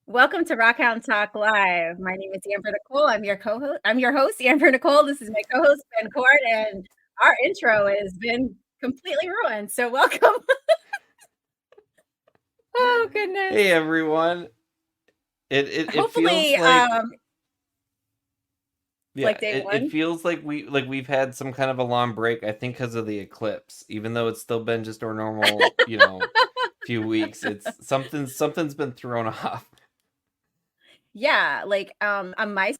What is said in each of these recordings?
Welcome to Rockhound Talk Live. My name is Amber Nicole. I'm your co-host. I'm your host, Amber Nicole. This is my co-host, Ben Court, and our intro has been completely ruined. So welcome. Oh goodness. Hey everyone. It feels Hopefully, like like yeah, day it one. feels like we've had some kind of a long break, I think because of the eclipse. Even though it's still been just our normal, few weeks. It's something's been thrown off. Yeah, on my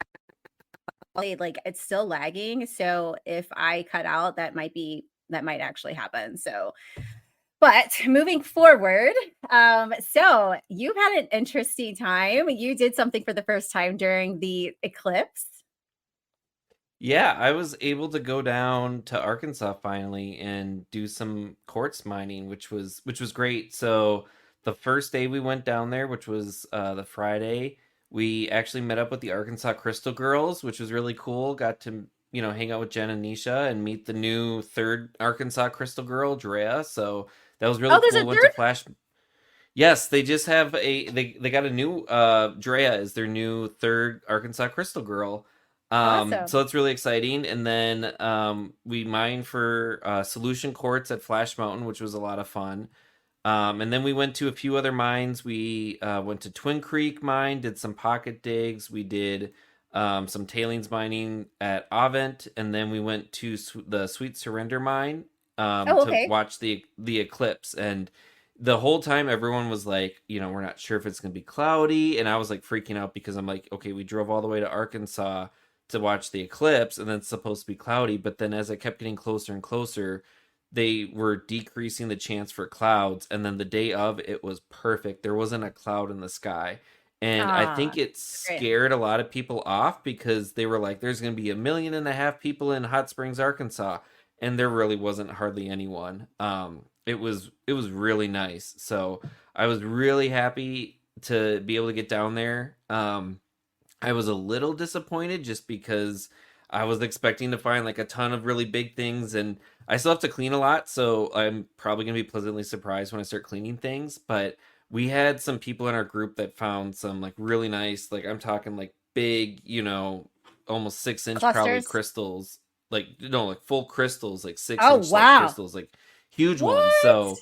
side, like it's still lagging. So if I cut out, that might actually happen. So but moving forward, so you've had an interesting time. You did something for the first time during the eclipse. Yeah, I was able to go down to Arkansas finally and do some quartz mining, which was great. So the first day we went down there, which was the Friday, we actually met up with the Arkansas Crystal Girls, which was really cool. Got to hang out with Jen and Nisha and meet the new third Arkansas Crystal Girl, Drea. So that was really Oh, there's cool. a Went to third. Flash. Yes, they just have they got a new Drea is their new third Arkansas Crystal Girl. So Awesome. it's really exciting. And then we mined for solution quartz at Flash Mountain, which was a lot of fun. And then we went to a few other mines. We went to Twin Creek Mine, did some pocket digs. We did some tailings mining at Avent, and then we went to the Sweet Surrender Mine Oh, to okay. watch the eclipse. And the whole time, everyone was like, we're not sure if it's gonna be cloudy, and I was like freaking out because I'm like, okay, we drove all the way to Arkansas to watch the eclipse, and then it's supposed to be cloudy. But then as I kept getting closer and closer, they were decreasing the chance for clouds, and then the day of it was perfect. There wasn't a cloud in the sky, and I think Ah, it that's great. scared a lot of people off because they were like, there's going to be 1.5 million people in Hot Springs, Arkansas, and there really wasn't hardly anyone. It was really nice. So I was really happy to be able to get down there. I was a little disappointed just because I was expecting to find like a ton of really big things, and I still have to clean a lot, so I'm probably going to be pleasantly surprised when I start cleaning things. But we had some people in our group that found some like really nice, like I'm talking like big, almost 6 inch probably Clusters. crystals, like no, like full crystals, like six Oh, inch like wow. crystals, like huge ones. What? So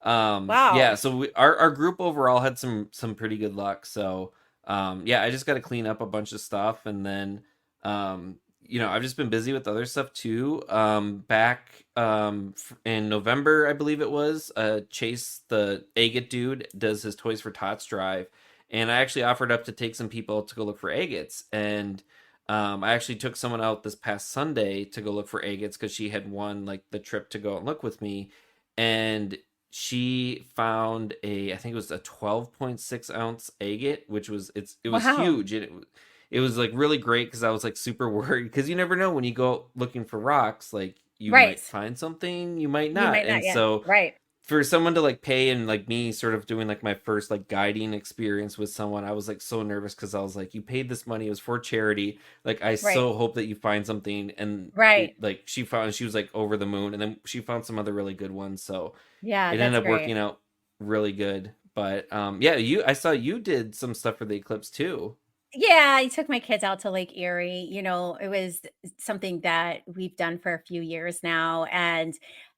Wow. yeah, so our group overall had some pretty good luck. So yeah, I just got to clean up a bunch of stuff, and then I've just been busy with other stuff too. Back in November, I believe it was, Chase, the agate dude, does his Toys for Tots drive, and I actually offered up to take some people to go look for agates. And I actually took someone out this past Sunday to go look for agates because she had won like the trip to go and look with me. And she found I think it was a 12.6 ounce agate, which it was Wow. huge. And it was like really great because I was like super worried because you never know when you go looking for rocks, like you Right. might find something, you might You not. might not And yet. so Right. for someone to like pay, and like me sort of doing like my first like guiding experience with someone, I was like so nervous because I was like, you paid this money, it was for charity, like I Right. so hope that you find something. And Right. it like she was like over the moon, and then she found some other really good ones. So Yeah, it that's ended up great. working out really good. But yeah, I saw you did some stuff for the eclipse too. Yeah, I took my kids out to Lake Erie. It was something that we've done for a few years now. And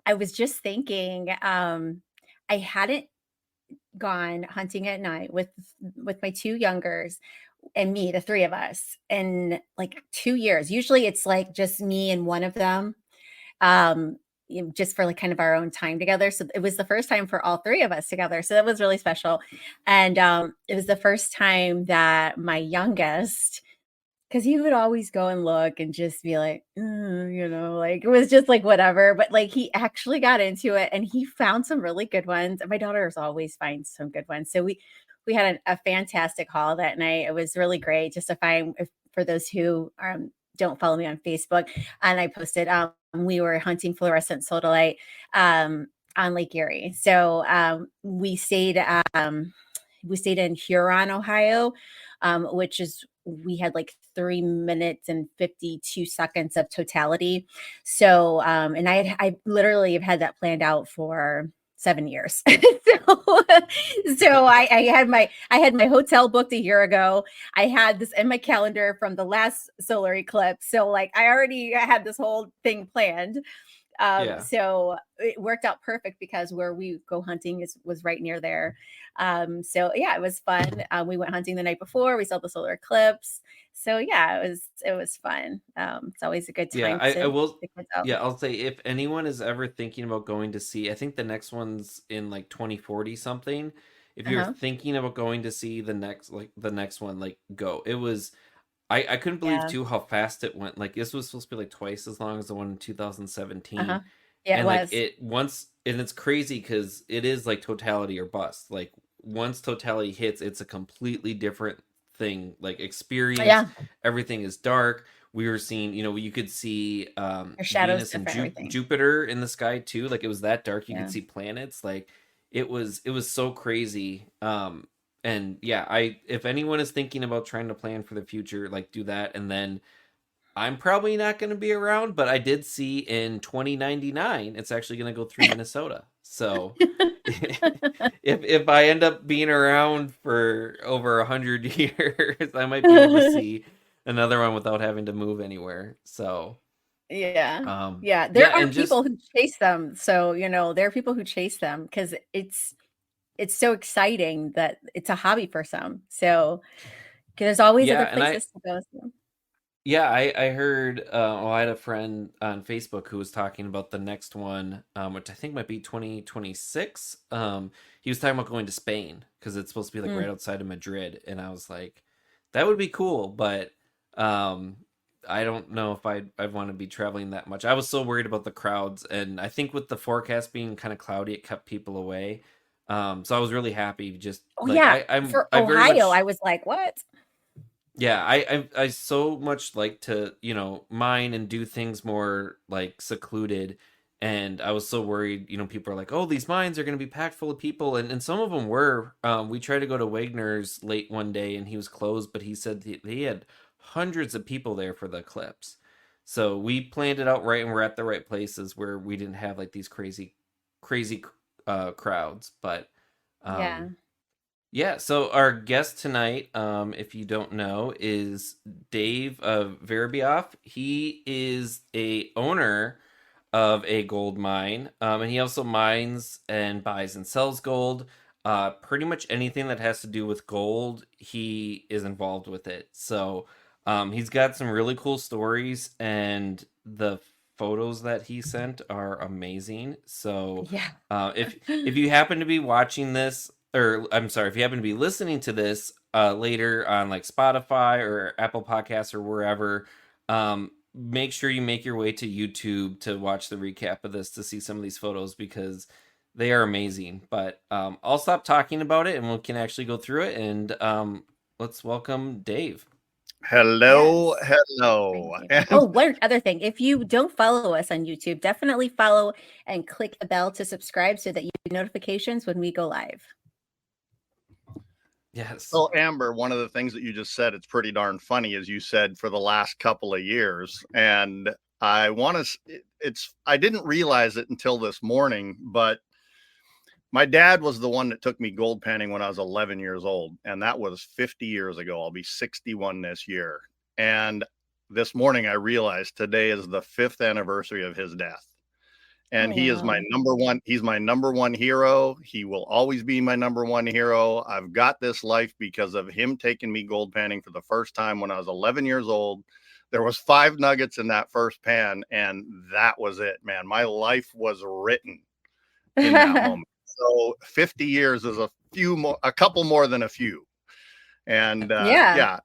I was just thinking, I hadn't gone hunting at night with my two youngers and me, the three of us, in like 2 years. Usually it's like just me and one of them. Um, just for like kind of our own time together. So it was the first time for all three of us together. So that was really special. And it was the first time that my youngest, because he would always go and look and just be like, like it was just like whatever. But like he actually got into it and he found some really good ones. And my daughters always find some good ones. So we had a fantastic haul that night. It was really great just to find, for those who don't follow me on Facebook, and I posted, we were hunting fluorescent sodalite on Lake Erie. So we stayed in Huron, Ohio, which is we had like 3 minutes and 52 seconds of totality. So, and I literally have had that planned out for 7 years. So I had my hotel booked a year ago. I had this in my calendar from the last solar eclipse. So like I already had this whole thing planned. Yeah. So it worked out perfect because where we go hunting was right near there. So yeah, it was fun. We went hunting the night before. We saw the solar eclipse. So yeah, it was fun. It's always a good Yeah, time I to will. take kids out. Yeah, I'll say if anyone is ever thinking about going to see, I think the next one's in like 2040 something. If Uh you're huh. thinking about going to see the next one, like go. It was I couldn't believe Yeah. too how fast it went. Like this was supposed to be like twice as long as the one in Uh huh. 2017. Yeah, it And like was. it once and it's crazy because it is like totality or bust. Like once totality hits, it's a completely different thing. Like experience, Yeah, everything is dark. We were seeing, you could see their shadows Venus and different, everything. Jupiter in the sky too. Like it was that dark. You could Yeah. see planets. Like it was so crazy. And yeah, I if anyone is thinking about trying to plan for the future, like do that. And then I'm probably not going to be around, but I did see in 2099 it's actually going to go through Minnesota. So if I end up being around for over 100 years, I might be able to see another one without having to move anywhere. So Yeah. Yeah, there yeah, are and just people who chase them. So, there are people who chase them because it's so exciting that it's a hobby for some. So, 'cause there's always yeah, other and I places to go. So. Yeah, I heard. Well, I had a friend on Facebook who was talking about the next one, which I think might be 2026. He was talking about going to Spain because it's supposed to be like right Mm. outside of Madrid, and I was like, that would be cool, but um, I don't know if I'd want to be traveling that much. I was so worried about the crowds, and I think with the forecast being kind of cloudy, it kept people away. So I was really happy. Just Oh, like yeah, for I very Ohio, I much was like, "What?" yeah, I so much like to, mine and do things more like secluded. And I was so worried, people are like, oh, these mines are going to be packed full of people. And some of them were. We tried to go to Wagner's late one day and he was closed, but he said he had hundreds of people there for the eclipse. So we planned it out right and we're at the right places where we didn't have like these crazy crowds. But Yeah. um, yeah, so our guest tonight, if you don't know, is Dave Varabioff. He is a owner of a gold mine, and he also mines and buys and sells gold. Pretty much anything that has to do with gold, he is involved with it. So he's got some really cool stories, and the photos that he sent are amazing. So Yeah. if you happen to be watching this, or I'm sorry, if you happen to be listening to this later on like Spotify or Apple Podcasts or wherever, make sure you make your way to YouTube to watch the recap of this to see some of these photos because they are amazing. But I'll stop talking about it and we can actually go through it. And let's welcome Dave. Yes. Hello, Bring hello. Dave on. And Oh, one other thing, if you don't follow us on YouTube, definitely follow and click the bell to subscribe so that you get notifications when we go live. Yes. so, Amber, one of the things that you just said, it's pretty darn funny, as you said, for the last couple of years. And I want to, I didn't realize it until this morning, but my dad was the one that took me gold panning when I was 11 years old. And that was 50 years ago. I'll be 61 this year. And this morning, I realized today is the 5th anniversary of his death. Oh, And he is my wow. number one. He's my number one hero. He will always be my number one hero. I've got this life because of him taking me gold panning for the first time when I was 11 years old. There was 5 nuggets in that first pan, and that was it, man. My life was written in that moment. So 50 years is a couple more than a few. And Yeah. yeah,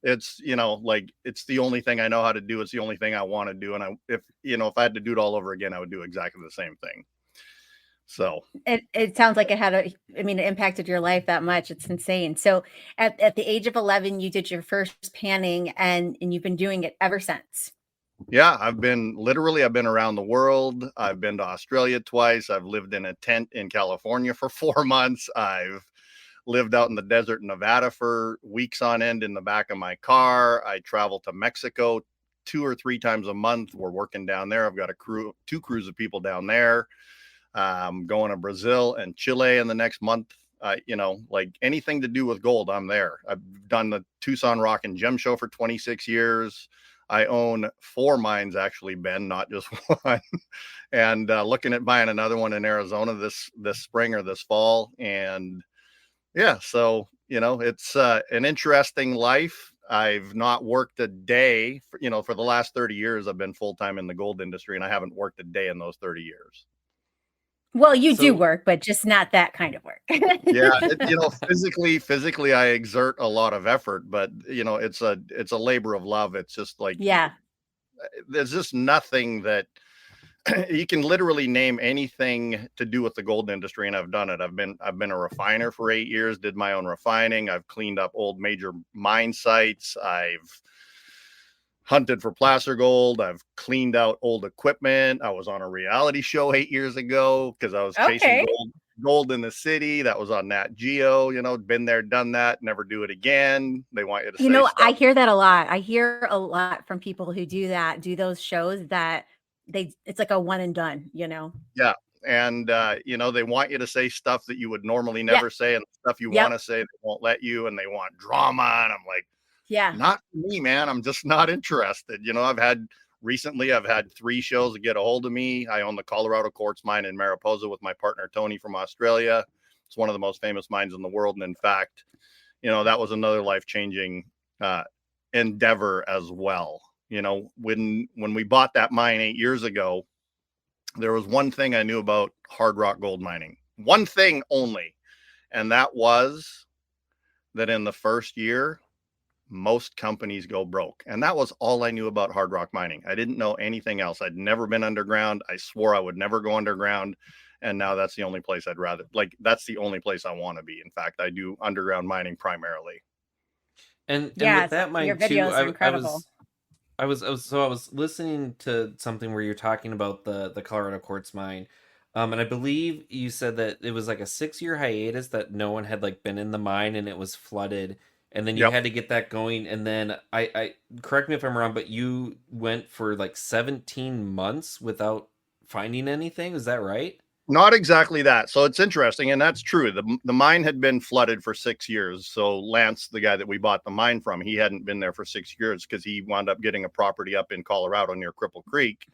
it's like it's the only thing I know how to do. It's the only thing I want to do. And if I had to do it all over again, I would do exactly the same thing. So It sounds like it had it impacted your life that much. It's insane. So at the age of 11, you did your first panning and you've been doing it ever since. yeah, I've been around the world. I've been to Australia twice. I've lived in a tent in California for 4 months. I've lived out in the desert in Nevada for weeks on end in the back of my car. I travel to Mexico 2 or 3 times a month. We're working down there. I've got 2 crews of people down there. Going to Brazil and Chile in the next month. Like anything to do with gold, I'm there. I've done the Tucson Rock and Gem Show for 26 years. I own 4 mines, actually, Ben, not just one. And looking at buying another one in Arizona this spring or this fall. And yeah, so it's an interesting life. I've not worked a day. For the last 30 years, I've been full time in the gold industry, and I haven't worked a day in those 30 years. Well, you do So work, but just not that kind of work. Yeah, physically, I exert a lot of effort, but it's a labor of love. It's just like Yeah. there's just nothing that you can literally name anything to do with the gold industry, and I've done it. I've been a refiner for 8 years, did my own refining. I've cleaned up old major mine sites. I've hunted for placer gold. I've cleaned out old equipment. I was on a reality show 8 years ago because I was chasing Okay. gold in the city. That was on Nat Geo. Been there, done that. Never do it again. They want you to say I stuff. hear that a lot. I hear a lot from people who do those shows that it's like a one and done. Yeah. And, they want you to say stuff that you would normally Yeah. never say, and stuff you want Yep. to say, they won't let you, and they want drama. And I'm like, Yeah. not for me, man. I'm just not interested. Recently, I've had 3 shows to get a hold of me. I own the Colorado quartz mine in Mariposa with my partner, Tony, from Australia. It's one of the most famous mines in the world. And in fact, that was another life-changing endeavor as well. When we bought that mine 8 years ago, there was one thing I knew about hard rock gold mining. One thing only. And that was that in the first year, most companies go broke. And that was all I knew about hard rock mining. I didn't know anything else. I'd never been underground. I swore I would never go underground. And now that's the only place that's the only place I want to be. In fact, I do underground mining primarily. and with Yes. that Your mine too, videos are I incredible. was I was listening to something where you're talking about the Colorado quartz mine. And I believe you said that it was like a 6-year hiatus that no one had like been in the mine and it was flooded, and then you Yep. had to get that going, and then I correct me if I'm wrong, but you went for like 17 months without finding anything. Is that right? Not exactly that. So it's interesting, and that's true. The mine had been flooded for 6 years. So Lance, the guy that we bought the mine from, he hadn't been there for 6 years because he wound up getting a property up in Colorado near Cripple Creek.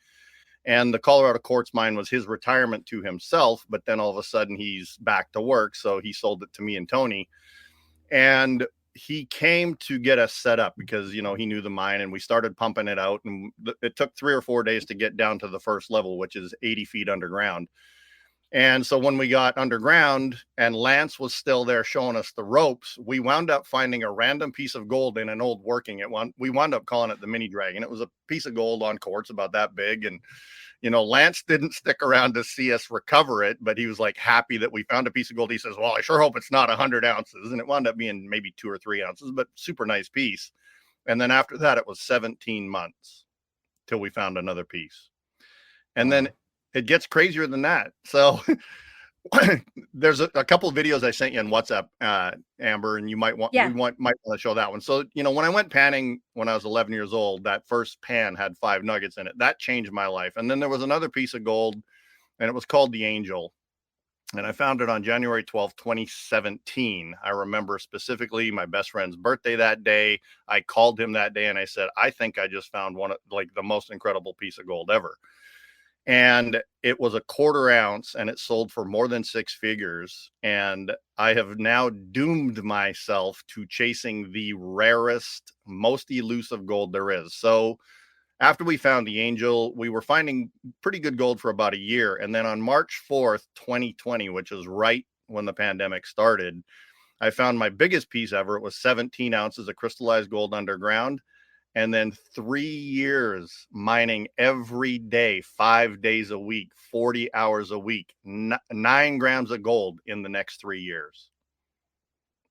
And the Colorado quartz mine was his retirement to himself. But then all of a sudden he's back to work. So he sold it to me and Tony. And he came to get us set up because, he knew the mine, and we started pumping it out. And it took 3 or 4 days to get down to the first level, which is 80 feet underground. And so when we got underground and Lance was still there showing us the ropes, we wound up finding a random piece of gold in an old working. We wound up calling it the mini dragon. It was a piece of gold on quartz about that big. And, Lance didn't stick around to see us recover it, but he was like happy that we found a piece of gold. He says, well, I sure hope it's not 100 ounces. And it wound up being maybe 2 or 3 ounces, but super nice piece. And then after that, it was 17 months till we found another piece. And then Wow. it gets crazier than that. So there's a couple of videos I sent you on WhatsApp, Amber, and might want Yeah. to show that one. So, when I went panning when I was 11 years old, that first pan had 5 nuggets in it. That changed my life. And then there was another piece of gold, and it was called the Angel. And I found it on January 12th, 2017. I remember specifically my best friend's birthday that day. I called him that day and I said, I think I just found one of like the most incredible piece of gold ever. And it was a quarter ounce, and it sold for more than 6 figures. And I have now doomed myself to chasing the rarest, most elusive gold there is. So after we found the Angel, we were finding pretty good gold for about a year. And then on March 4th, 2020, which is right when the pandemic started, I found my biggest piece ever. It was 17 ounces of crystallized gold underground. And then 3 years mining every day, 5 days a week, 40 hours a week, 9 grams of gold in the next 3 years.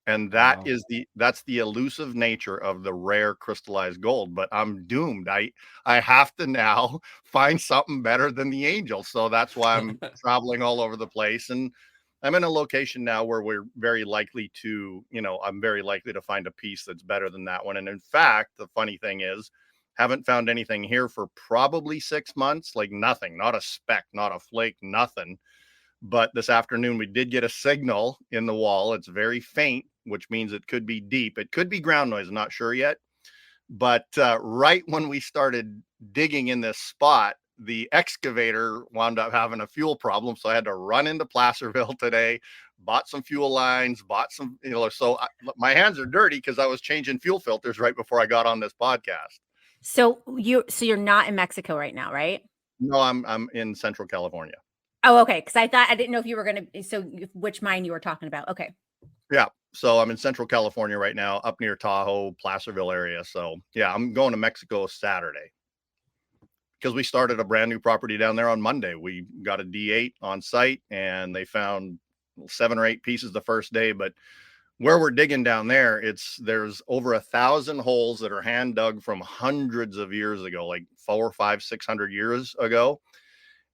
And Wow. that's the elusive nature of the rare crystallized gold. But I'm doomed. I have to now find something better than the Angel. So that's why I'm traveling all over the place. And I'm in a location now where I'm very likely to find a piece that's better than that one. And in fact, the funny thing is, haven't found anything here for probably 6 months, like nothing, not a speck, not a flake, nothing. But this afternoon we did get a signal in the wall. It's very faint, which means it could be deep. It could be ground noise. I'm not sure yet. But right when we started digging in this spot, the excavator wound up having a fuel problem. So I had to run into Placerville today, bought some fuel lines, bought some, so my hands are dirty because I was changing fuel filters right before I got on this podcast. So you're not in Mexico right now, right? No, I'm in Central California. Oh, okay. Because I didn't know if you were gonna. So which mine you were talking about? Okay. Yeah. So I'm in Central California right now, up near Tahoe, Placerville area. So yeah, I'm going to Mexico Saturday because we started a brand new property down there on Monday. We got a D8 on site and they found 7 or 8 pieces the first day. But where we're digging down there, there's over 1,000 holes that are hand dug from hundreds of years ago, like 400, 500, 600 years ago.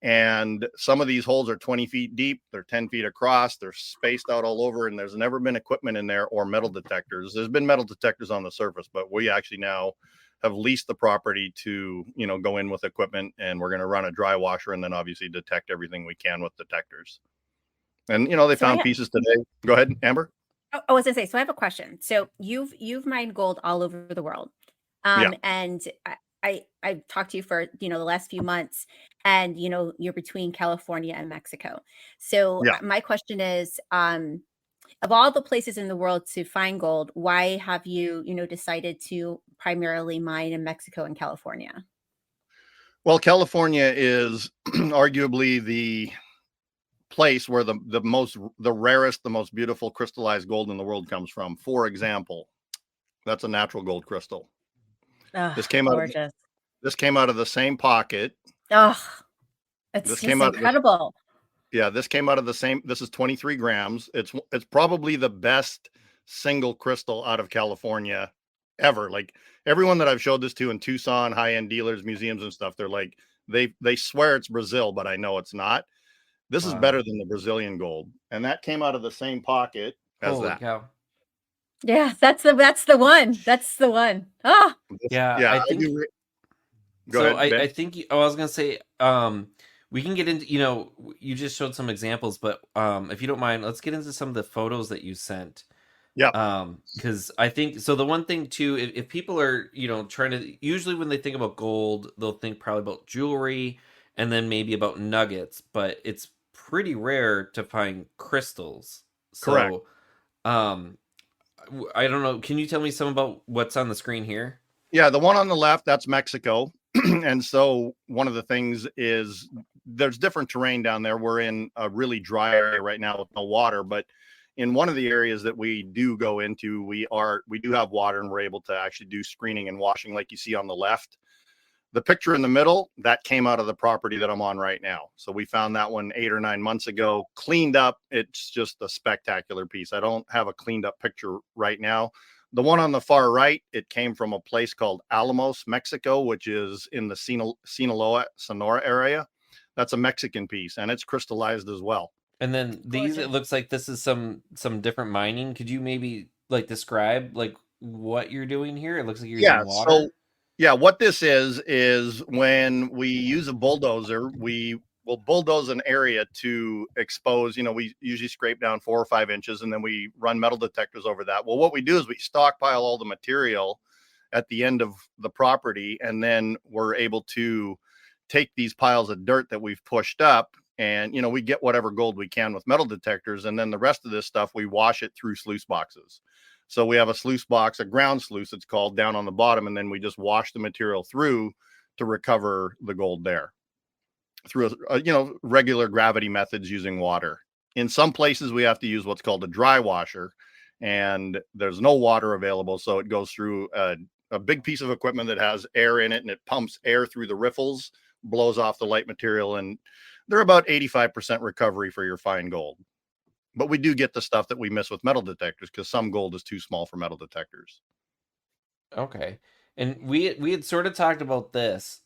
And some of these holes are 20 feet deep. They're 10 feet across. They're spaced out all over. And there's never been equipment in there or metal detectors. There's been metal detectors on the surface, but we actually now have leased the property to, go in with equipment, and we're going to run a dry washer and then obviously detect everything we can with detectors. And, they So found pieces today. Go ahead, Amber. I was gonna say. So I have a question. So you've mined gold all over the world, Yeah. and I've talked to you for the last few months, and you're between California and Mexico. So Yeah. my question is, of all the places in the world to find gold, why have you decided to primarily mine in Mexico and California? Well, California is arguably the place where the rarest, the most beautiful crystallized gold in the world comes from. For example, that's a natural gold crystal. Oh, This came out of gorgeous. this came out of the same pocket. Oh, it's This just came out of the incredible. Yeah, this came out of the same. This is 23 grams. It's probably the best single crystal out of California ever. Like everyone that I've showed this to in Tucson, high-end dealers, museums and stuff, they're like they swear it's Brazil, but I know it's not. This is Wow. better than the Brazilian gold. And that came out of the same pocket as Holy that. cow. Yeah, that's the one. That's the one. Ah, Yeah, Yeah, I I think do. Go so. ahead, Ben. I think I was gonna say, we can get into, you just showed some examples, but if you don't mind, let's get into some of the photos that you sent. Yeah, Because I think so. The one thing too, if people are, trying to, usually when they think about gold, they'll think probably about jewelry and then maybe about nuggets, but it's pretty rare to find crystals. correct. So, um, I don't know. Can you tell me some about what's on the screen here? Yeah, the one on the left, that's Mexico. And so one of the things is there's different terrain down there. We're in a really dry area right now with no water, but in one of the areas that we do go into, we do have water and we're able to actually do screening and washing like you see on the left. The picture in the middle, that came out of the property that I'm on right now. So we found that one 8 or 9 months ago, cleaned up. It's just a spectacular piece. I don't have a cleaned up picture right now. The one on the far right, it came from a place called Alamos, Mexico, which is in the Sinaloa, Sonora area. That's a Mexican piece, and it's crystallized as well. And then these, it gorgeous. looks like this is some different mining. Could you maybe like describe like what you're doing here? It looks like you're Yeah. using So, water. yeah, what this is when we use a bulldozer, we will bulldoze an area to expose. We usually scrape down 4 or 5 inches, and then we run metal detectors over that. Well, what we do is we stockpile all the material at the end of the property, and then we're able to take these piles of dirt that we've pushed up, and we get whatever gold we can with metal detectors, and then the rest of this stuff we wash it through sluice boxes. So we have a sluice box, a ground sluice it's called, down on the bottom, and then we just wash the material through to recover the gold there through regular gravity methods using water. In some places we have to use what's called a dry washer, and there's no water available, so it goes through a big piece of equipment that has air in it, and it pumps air through the riffles, blows off the light material, and they're about 85% recovery for your fine gold. But we do get the stuff that we miss with metal detectors because some gold is too small for metal detectors. Okay. And we had sort of talked about this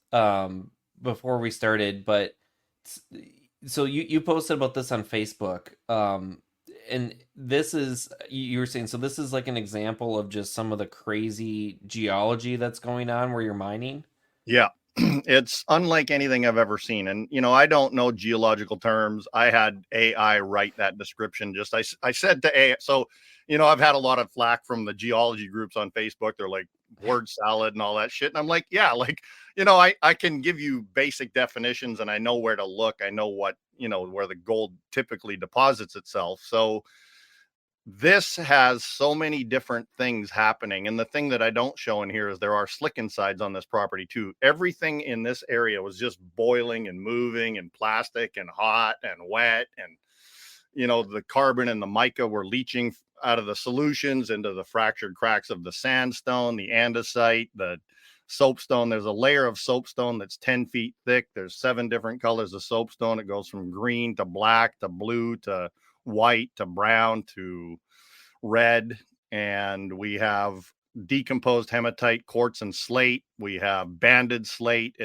before we started, but s- so you posted about this on Facebook. And this is, you were saying, so this is like an example of just some of the crazy geology that's going on where you're mining. Yeah. It's unlike anything I've ever seen. And, I don't know geological terms. I had AI write that description. I said to AI, so, I've had a lot of flack from the geology groups on Facebook. They're like word salad and all that shit. And I'm like, yeah, like, I can give you basic definitions and I know where to look. I know what, where the gold typically deposits itself. So, this has so many different things happening. And the thing that I don't show in here is there are slick insides on this property too. Everything in this area was just boiling and moving and plastic and hot and wet. And, the carbon and the mica were leaching out of the solutions into the fractured cracks of the sandstone, the andesite, the soapstone. There's a layer of soapstone that's 10 feet thick. There's 7 different colors of soapstone. It goes from green to black to blue to white to brown to red. And we have decomposed hematite, quartz, and slate. We have banded slate.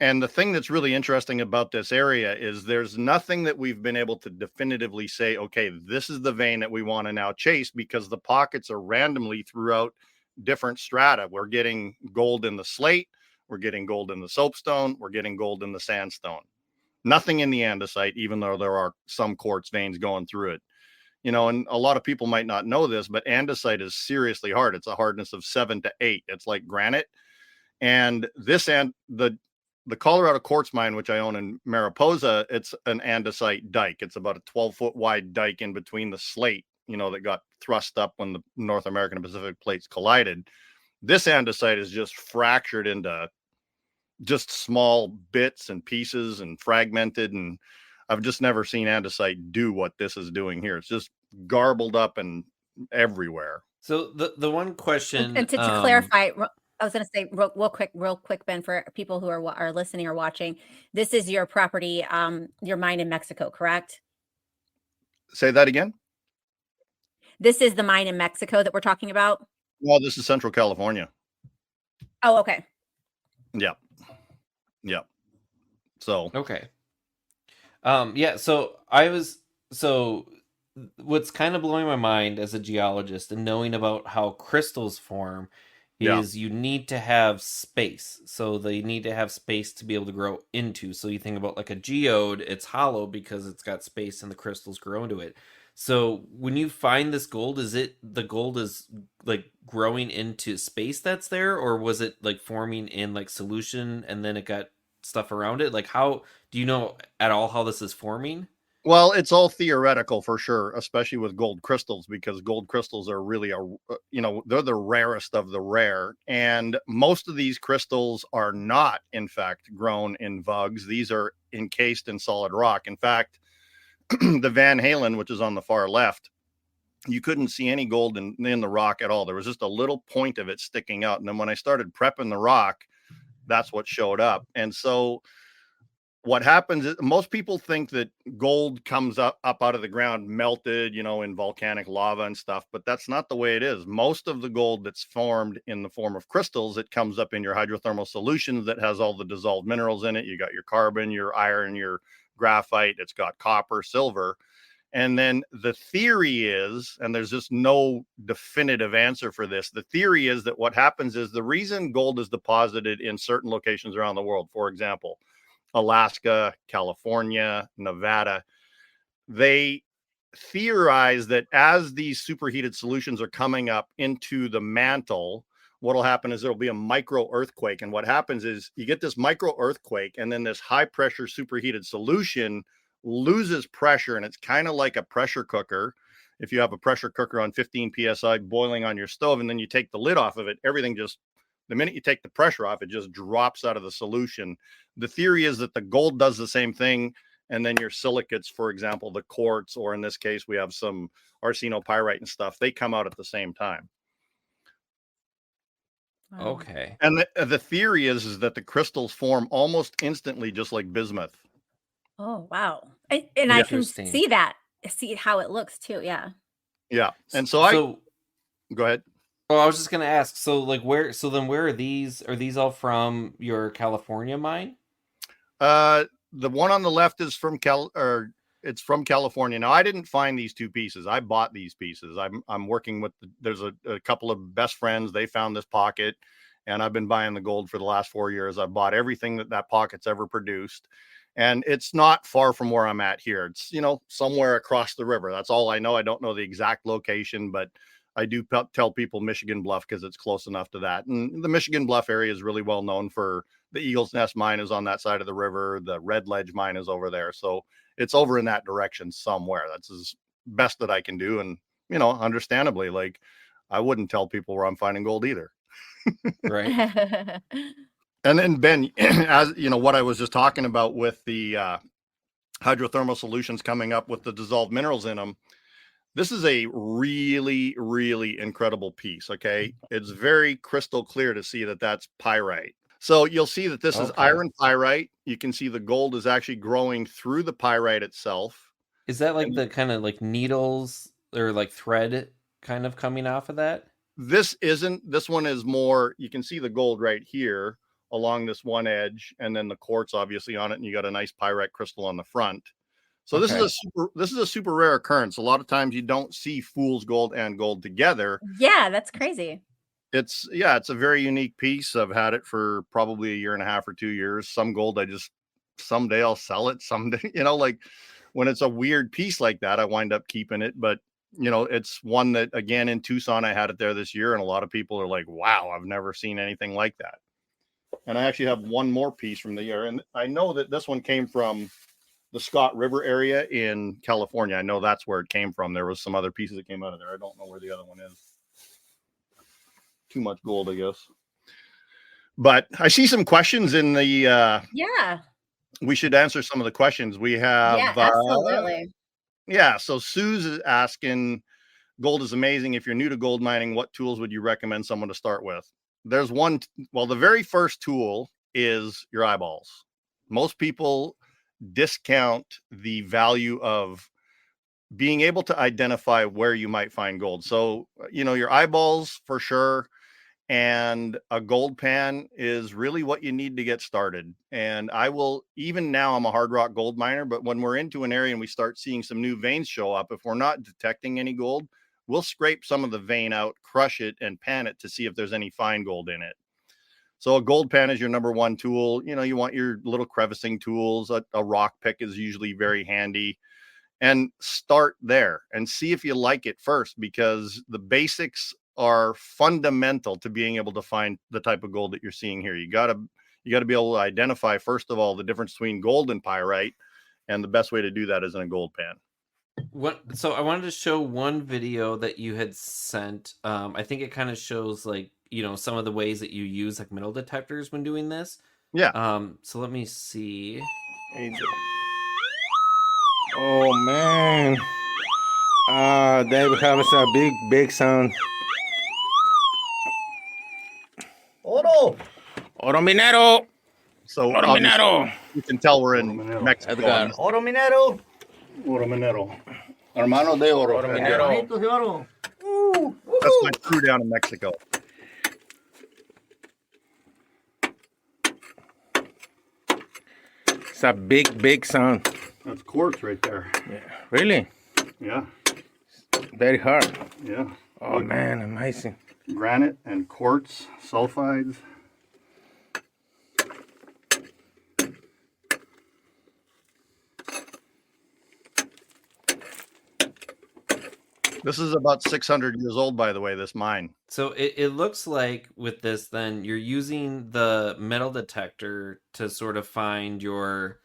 And the thing that's really interesting about this area is there's nothing that we've been able to definitively say, okay, this is the vein that we want to now chase, because the pockets are randomly throughout different strata. We're getting gold in the slate. We're getting gold in the soapstone. We're getting gold in the sandstone. Nothing in the andesite, even though there are some quartz veins going through it. And a lot of people might not know this, but andesite is seriously hard. It's a hardness of 7 to 8. It's like granite. And the Colorado quartz mine, which I own in Mariposa, it's an andesite dike. It's about a 12-foot wide dike in between the slate, that got thrust up when the North American and Pacific plates collided. This andesite is just fractured into just small bits and pieces and fragmented. And I've just never seen andesite do what this is doing here. It's just garbled up and everywhere. So the one question, And to clarify, I was going to say real quick, Ben, for people who are listening or watching, this is your property, your mine in Mexico, correct? Say that again. This is the mine in Mexico that we're talking about. Well, this is Central California. Oh, okay. Yeah. Yeah. So, okay. Yeah, so what's kind of blowing my mind as a geologist and knowing about how crystals form is you need to have space. So they need to have space to be able to grow into. So you think about like a geode, it's hollow because it's got space and the crystals grow into it. So when you find this gold, is it the gold is like growing into space that's there, or was it like forming in like solution and then it got stuff around it? Like, how do you know at all how this is forming? well, it's all theoretical for sure, especially with gold crystals, because gold crystals are really they're the rarest of the rare. And most of these crystals are not, in fact, grown in vugs. These are encased in solid rock. In fact, the Van Halen, which is on the far left, you couldn't see any gold in the rock at all. There was just a little point of it sticking out. And then when I started prepping the rock, that's what showed up. And so what happens is most people think that gold comes up out of the ground melted, in volcanic lava and stuff, but that's not the way it is. Most of the gold that's formed in the form of crystals, it comes up in your hydrothermal solutions that has all the dissolved minerals in it. You got your carbon, your iron, your graphite, it's got copper, silver. And then the theory is, and there's just no definitive answer for this, the theory is that what happens is the reason gold is deposited in certain locations around the world, for example, Alaska, California, Nevada, they theorize that as these superheated solutions are coming up into the mantle, what'll happen is there'll be a micro earthquake. And what happens is you get this micro earthquake, and then this high pressure superheated solution loses pressure. And it's kind of like a pressure cooker. If you have a pressure cooker on 15 psi boiling on your stove, and then you take the lid off of it, everything just, the minute you take the pressure off, it just drops out of the solution. The theory is that the gold does the same thing. And then your silicates, for example, the quartz, or in this case, we have some arsenopyrite and stuff, they come out at the same time. Wow. Okay. And the theory is that the crystals form almost instantly, just like bismuth. Oh, wow. And I can Interesting. see how it looks too. Yeah. Yeah. And so go ahead. Oh, I was just gonna ask. So, like, where are these? Are these all from your California mine? The one on the left is from it's from California. Now, I didn't find these two pieces. I bought these pieces. I'm working with there's a couple of best friends. They found this pocket, and I've been buying the gold for the last 4 years. I've bought everything that pocket's ever produced, and it's not far from where I'm at here. It's, somewhere across the river. That's all I know. I don't know the exact location, but I do tell people Michigan Bluff because it's close enough to that. And the Michigan Bluff area is really well known for the Eagle's Nest mine is on that side of the river. The Red Ledge mine is over there. So it's over in that direction somewhere. That's as best that I can do. And, understandably, like, I wouldn't tell people where I'm finding gold either. Right. And then, Ben, as what I was just talking about with the hydrothermal solutions coming up with the dissolved minerals in them, this is a really, really incredible piece. Okay. It's very crystal clear to see that that's pyrite. So you'll see that this is iron pyrite. You can see the gold is actually growing through the pyrite itself. Is that like the kind of like needles or like thread kind of coming off of that? This isn't. This one is more, you can see the gold right here along this one edge, and then the quartz obviously on it, and you got a nice pyrite crystal on the front. So this is a super rare occurrence. A lot of times you don't see fool's gold and gold together. Yeah, that's crazy. It's a very unique piece. I've had it for probably 1.5 years or 2 years. Some gold someday I'll sell it. Someday, like when it's a weird piece like that, I wind up keeping it. But it's one that, again, in Tucson, I had it there this year, and a lot of people are like, wow, I've never seen anything like that. And I actually have one more piece from the year, and I know that this one came from the Scott River area in California. I know that's where it came from. There was some other pieces that came out of there. I don't know where the other one is. Too much gold, I guess. But I see some questions in the yeah. We should answer some of the questions. We have absolutely. So Sue's is asking, gold is amazing. If you're new to gold mining, what tools would you recommend someone to start with? There's one. Well, the very first tool is your eyeballs. Most people discount the value of being able to identify where you might find gold. So, your eyeballs for sure, and a gold pan is really what you need to get started. And even now I'm a hard rock gold miner, but when we're into an area and we start seeing some new veins show up, if we're not detecting any gold, we'll scrape some of the vein out, crush it, and pan it to see if there's any fine gold in it. So a gold pan is your number one tool. You want your little crevicing tools. A rock pick is usually very handy. And start there and see if you like it first, because the basics are fundamental to being able to find the type of gold that you're seeing here. You got to be able to identify, first of all, the difference between gold and pyrite. And the best way to do that is in a gold pan. So I wanted to show one video that you had sent. I think it kind of shows like, some of the ways that you use like metal detectors when doing this. Yeah. So let me see. Oh man. They have a big sound. Oro minero. So Oro minero. You can tell we're in Mexico. Edgar. Oro minero. Oro minero. Hermano de oro. Oro minero. Hermanitos de oro. That's my crew down in Mexico. It's a big sound. That's quartz right there. Yeah. Really? Yeah. Very hard. Yeah. Oh man, amazing. Granite and quartz sulfides. This is about 600 years old, by the way, this mine. So it looks like with this, then you're using the metal detector to sort of find your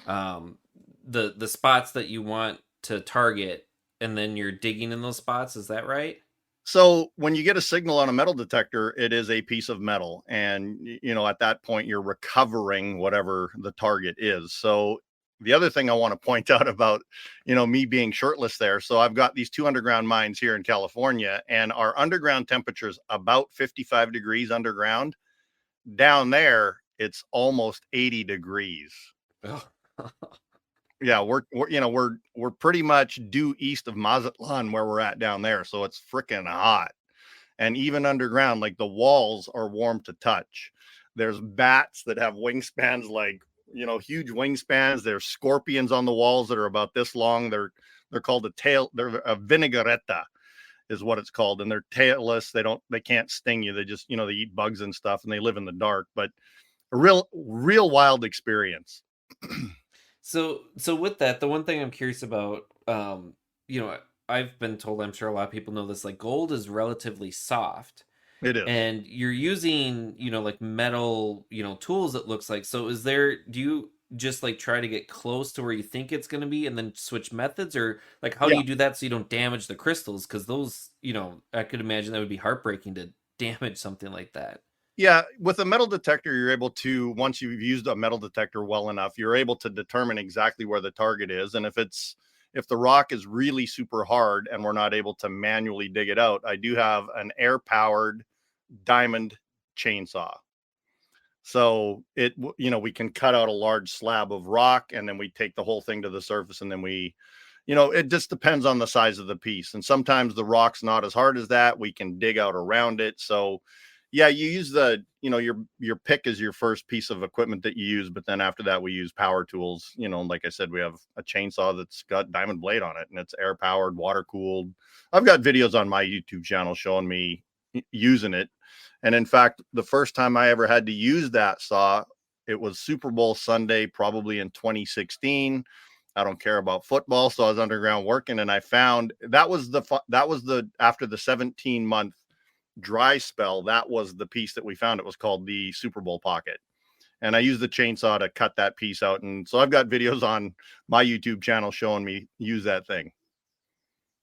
the spots that you want to target, and then you're digging in those spots. Is that right? So when you get a signal on a metal detector, it is a piece of metal. And, at that point, you're recovering whatever the target is. So the other thing I want to point out about, me being shirtless there. So I've got these 2 underground mines here in California, and our underground temperature's about 55 degrees underground. Down there, it's almost 80 degrees. Oh. Yeah, we're pretty due due east of Mazatlan where we're at down there. So it's freaking hot. And even underground, like the walls are warm to touch. There's bats that have wingspans, like, huge wingspans. There's scorpions on the walls that are about this long. They're called they're a vinaigretta. is what it's called. And they're tailless. They can't sting you. They just, they eat bugs and stuff, and they live in the dark, but a real wild experience. So with that, the one thing I'm curious about, you know, I've been told, I'm sure a lot of people know this, like gold is relatively soft. It is. And you're using, like metal, tools, it looks like. So do you just like try to get close to where you think it's going to be and then switch methods, or like how do Yeah. you do that so you don't damage the crystals? Because those, I could imagine that would be heartbreaking to damage something like that. Yeah, with a metal detector, you're able to, once you've used a metal detector well enough, you're able to determine exactly where the target is. And if the rock is really super hard and we're not able to manually dig it out, I do have an air powered diamond chainsaw. So we can cut out a large slab of rock, and then we take the whole thing to the surface, and then it just depends on the size of the piece. And sometimes the rock's not as hard as that. We can dig out around it. So yeah, you use your pick as your first piece of equipment that you use, but then after that we use power tools. Like I said, we have a chainsaw that's got diamond blade on it, and it's air powered, water cooled. I've got videos on my YouTube channel showing me using it. And in fact, the first time I ever had to use that saw, it was Super Bowl Sunday, probably in 2016. I don't care about football, so I was underground working, and I found that was the after the 17-month dry spell, that was the piece that we found. It was called the Super Bowl pocket, and I used the chainsaw to cut that piece out. And so I've got videos on my YouTube channel showing me use that thing.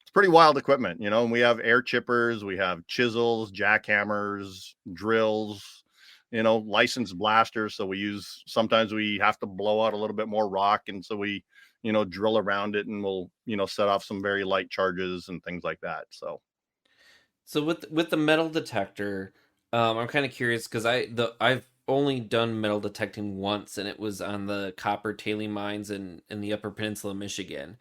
It's pretty wild equipment, and we have air chippers, we have chisels, jackhammers, drills, licensed blasters. So sometimes we have to blow out a little bit more rock, and so we drill around it, and we'll set off some very light charges and things like that. So with the metal detector, I'm kind of curious because I've only done metal detecting once, and it was on the copper tailing mines in the Upper Peninsula of Michigan.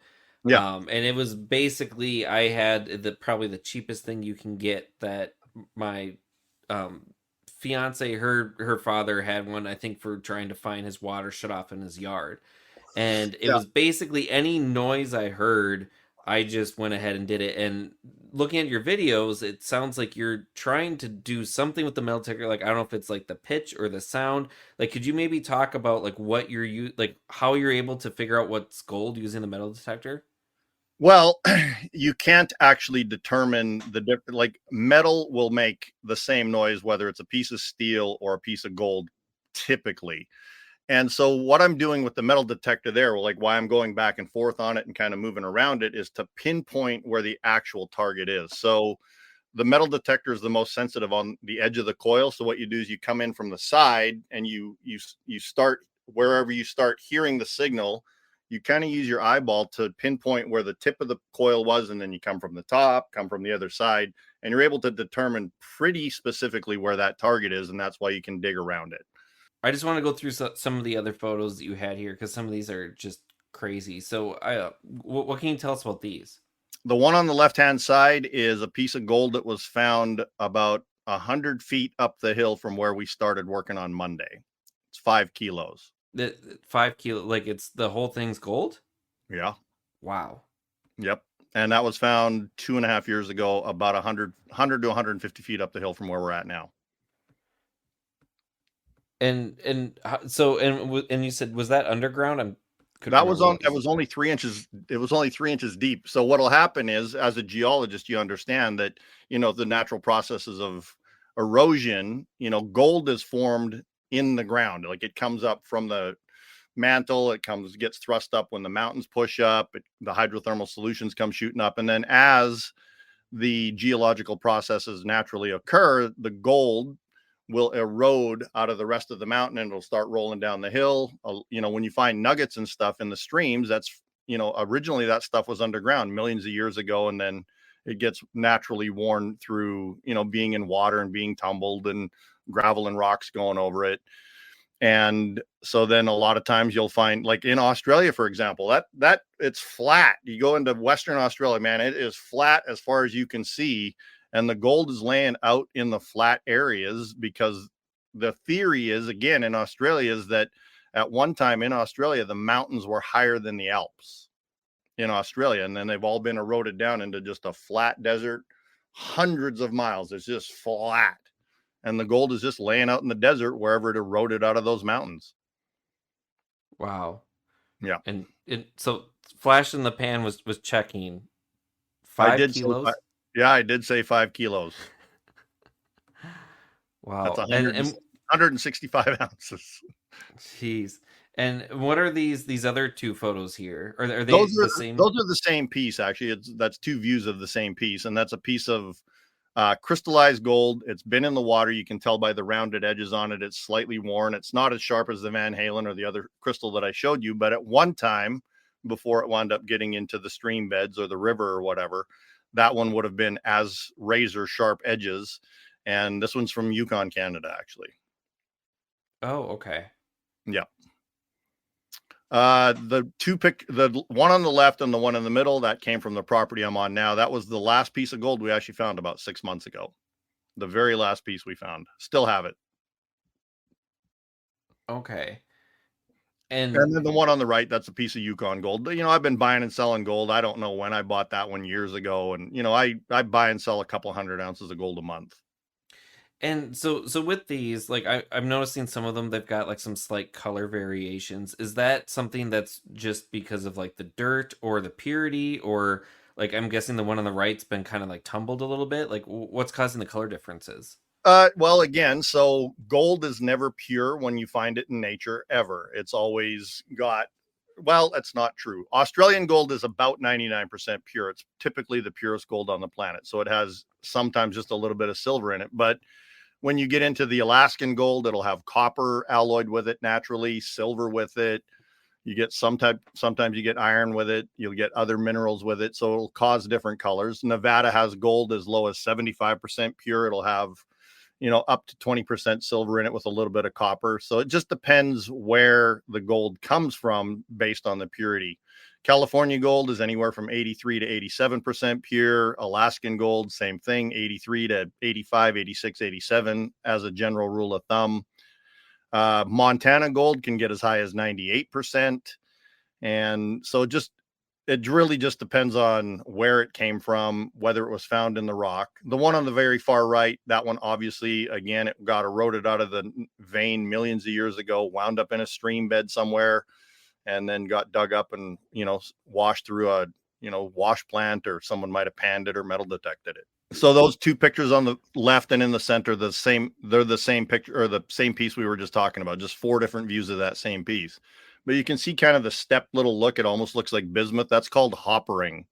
Yeah. And it was basically, I had probably the cheapest thing you can get that my fiance, her father had one, I think, for trying to find his water shut off in his yard. And it was basically any noise I heard, I just went ahead and did it. And looking at your videos, it sounds like you're trying to do something with the metal detector. Like, I don't know if it's like the pitch or the sound. Like, could you maybe talk about like what like how you're able to figure out what's gold using the metal detector? Well, you can't actually determine the difference. Like, metal will make the same noise whether it's a piece of steel or a piece of gold, typically. And so what I'm doing with the metal detector there, like why I'm going back and forth on it and kind of moving around it, is to pinpoint where the actual target is. So the metal detector is the most sensitive on the edge of the coil. So what you do is you come in from the side, and you start wherever you start hearing the signal. You kind of use your eyeball to pinpoint where the tip of the coil was, and then you come from the top, come from the other side, and you're able to determine pretty specifically where that target is, and that's why you can dig around it. I just want to go through some of the other photos that you had here because some of these are just crazy. So, what can you tell us about these? The one on the left-hand side is a piece of gold that was found about 100 feet up the hill from where we started working on Monday. It's 5 kilos. The 5 kilo, like it's the whole thing's gold? Yeah. Wow. Yep. And that was found 2.5 years ago, about 100 to 150 feet up the hill from where we're at now. And you said, was that underground? That was only 3 inches. It was only 3 inches deep. So what'll happen is, as a geologist, you understand that, the natural processes of erosion, gold is formed in the ground. Like, it comes up from the mantle, gets thrust up when the mountains push up, the hydrothermal solutions come shooting up. And then as the geological processes naturally occur, the gold will erode out of the rest of the mountain, and it'll start rolling down the hill. When you find nuggets and stuff in the streams, that's, originally that stuff was underground millions of years ago. And then it gets naturally worn through, being in water and being tumbled, and gravel and rocks going over it. And so then a lot of times you'll find, like in Australia, for example, that it's flat. You go into Western Australia, man, it is flat as far as you can see. And the gold is laying out in the flat areas, because the theory is, again, in Australia, is that at one time in Australia, the mountains were higher than the Alps in Australia. And then they've all been eroded down into just a flat desert hundreds of miles. It's just flat. And the gold is just laying out in the desert wherever it eroded out of those mountains. Wow. Yeah. And so flash in the pan was checking I 5 did say kilos. yeah, I did say 5 kilos. That's Wow. 165 ounces. Jeez. And what are these other two photos here? Are they Those the are same? those are the same piece, actually. That's two views of the same piece, and that's a piece of crystallized gold. It's been in the water. You can tell by the rounded edges on it. It's slightly worn. It's not as sharp as the Van Halen or the other crystal that I showed you, but at one time, before it wound up getting into the stream beds or the river or whatever, that one would have been as razor sharp edges. And this one's from Yukon, Canada, actually. Oh, okay. Yeah. The one on the left and the one in the middle, that came from the property I'm on now. That was the last piece of gold we actually found about 6 months ago. The very last piece we found. Still have it. Okay. And then the one on the right, that's a piece of Yukon gold. You know, I've been buying and selling gold. I don't know when I bought that one years ago. And, you know, I buy and sell a couple 100 ounces of gold a month. And so with these, like I'm noticing some of them, they've got like some slight color variations. Is that something that's just because of like the dirt or the purity, or like I'm guessing the one on the right's been kind of like tumbled a little bit? Like what's causing the color differences? Well, again, so gold is never pure when you find it in nature, ever. It's always got, well, that's not true. Australian gold is about 99% pure. It's typically the purest gold on the planet. So it has sometimes just a little bit of silver in it. But when you get into the Alaskan gold, it'll have copper alloyed with it naturally, silver with it. You get sometimes you get iron with it. You'll get other minerals with it. So it'll cause different colors. Nevada has gold as low as 75% pure. It'll have, you know, up to 20% silver in it with a little bit of copper. So it just depends where the gold comes from based on the purity. California gold is anywhere from 83 to 87% pure. Alaskan gold, same thing, 83 to 85, 86, 87 as a general rule of thumb. Montana gold can get as high as 98%. And so it really just depends on where it came from, whether it was found in the rock. The one on the very far right, that one, obviously, again, it got eroded out of the vein millions of years ago, wound up in a stream bed somewhere, and then got dug up and, you know, washed through a, you know, wash plant, or someone might have panned it or metal detected it. So those two pictures on the left and in the center, they're the same picture, or the same piece we were just talking about, just 4 different views of that same piece. But you can see kind of the stepped little look. It almost looks like bismuth. That's called hoppering.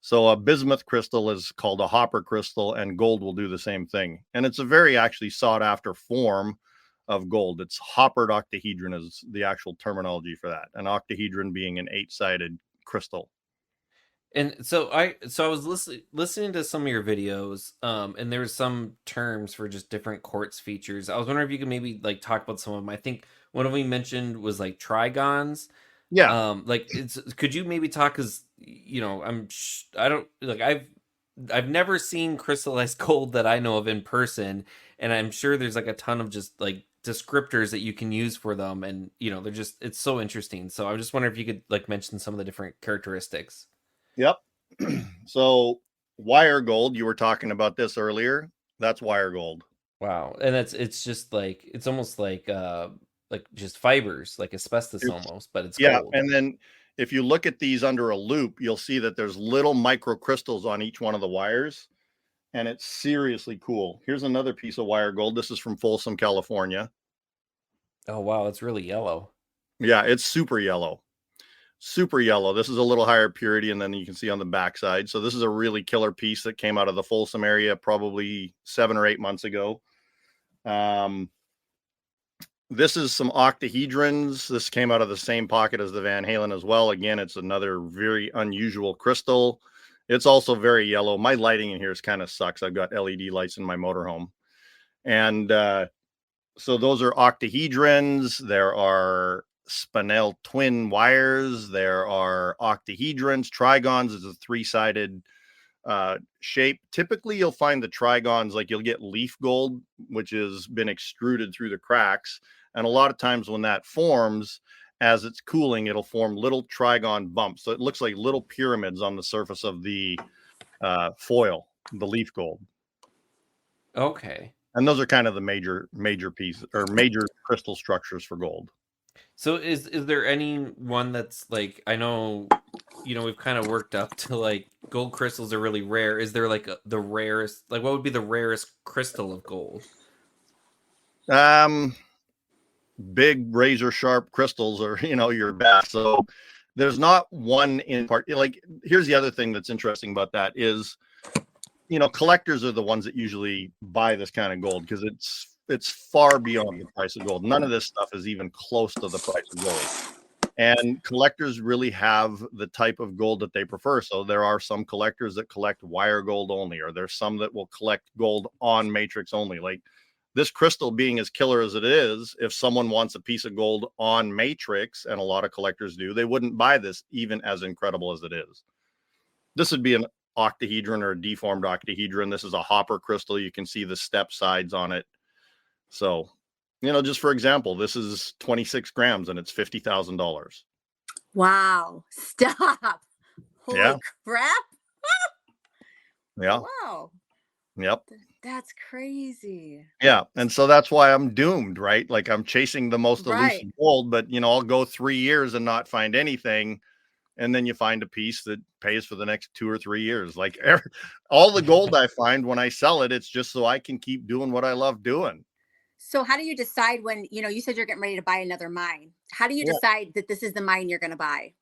So a bismuth crystal is called a hopper crystal, and gold will do the same thing. And it's a very actually sought after form of gold. It's hoppered octahedron is the actual terminology for that. An octahedron being an 8-sided crystal. And so I was listening to some of your videos, and there was some terms for just different quartz features. I was wondering if you could maybe like talk about some of them. I think one of them you mentioned was like trigons. Yeah. Like could you maybe talk, because you know I don't like I've never seen crystallized gold that I know of in person, and I'm sure there's like a ton of just like descriptors that you can use for them, and you know it's so interesting. So I was just wondering if you could like mention some of the different characteristics. Yep. So wire gold, you were talking about this earlier. That's wire gold. Wow. And it's just like it's almost like just fibers, like asbestos almost, but it's gold. And then if you look at these under a loop, you'll see that there's little microcrystals on each one of the wires, and it's seriously cool. Here's another piece of wire gold. This is from Folsom, California. Oh wow, it's really yellow. Yeah, it's super yellow. Super yellow. This is a little higher purity, and then you can see on the backside. So this is a really killer piece that came out of the Folsom area probably 7 or 8 months ago. This is some octahedrons. This came out of the same pocket as the Van Halen as well. Again, it's another very unusual crystal. It's also very yellow. My lighting in here is kind of sucks. I've got LED lights in my motorhome. And so those are octahedrons. There are spinel twin wires. There are octahedrons. Trigons is a 3-sided shape. Typically, you'll find the trigons, like you'll get leaf gold, which has been extruded through the cracks. And a lot of times when that forms, as it's cooling, it'll form little trigon bumps. So it looks like little pyramids on the surface of the foil. the leaf gold. Okay. And those are kind of the major pieces or major crystal structures for gold. So is there any one that's like, I know, we've kind of worked up to like gold crystals are really rare. Is there like the rarest, like what would be the rarest crystal of gold? Big razor sharp crystals are, your best. So there's not one in part. Like, here's the other thing that's interesting about that is, collectors are the ones that usually buy this kind of gold because it's far beyond the price of gold. None of this stuff is even close to the price of gold. And collectors really have the type of gold that they prefer. So there are some collectors that collect wire gold only, or there's some that will collect gold on matrix only. Like this crystal being as killer as it is, if someone wants a piece of gold on matrix, and a lot of collectors do, they wouldn't buy this even as incredible as it is. This would be an octahedron or a deformed octahedron. This is a hopper crystal. You can see the step sides on it. So, just for example, this is 26 grams and it's $50,000. Wow. Stop. Holy crap. Yeah. Wow. Yep. That's crazy. Yeah. And so that's why I'm doomed, right? Like I'm chasing the most elusive gold, but I'll go 3 years and not find anything. And then you find a piece that pays for the next 2 or 3 years. Like all the gold I find when I sell it, it's just so I can keep doing what I love doing. So how do you decide when, you said you're getting ready to buy another mine? How do you decide that this is the mine you're going to buy?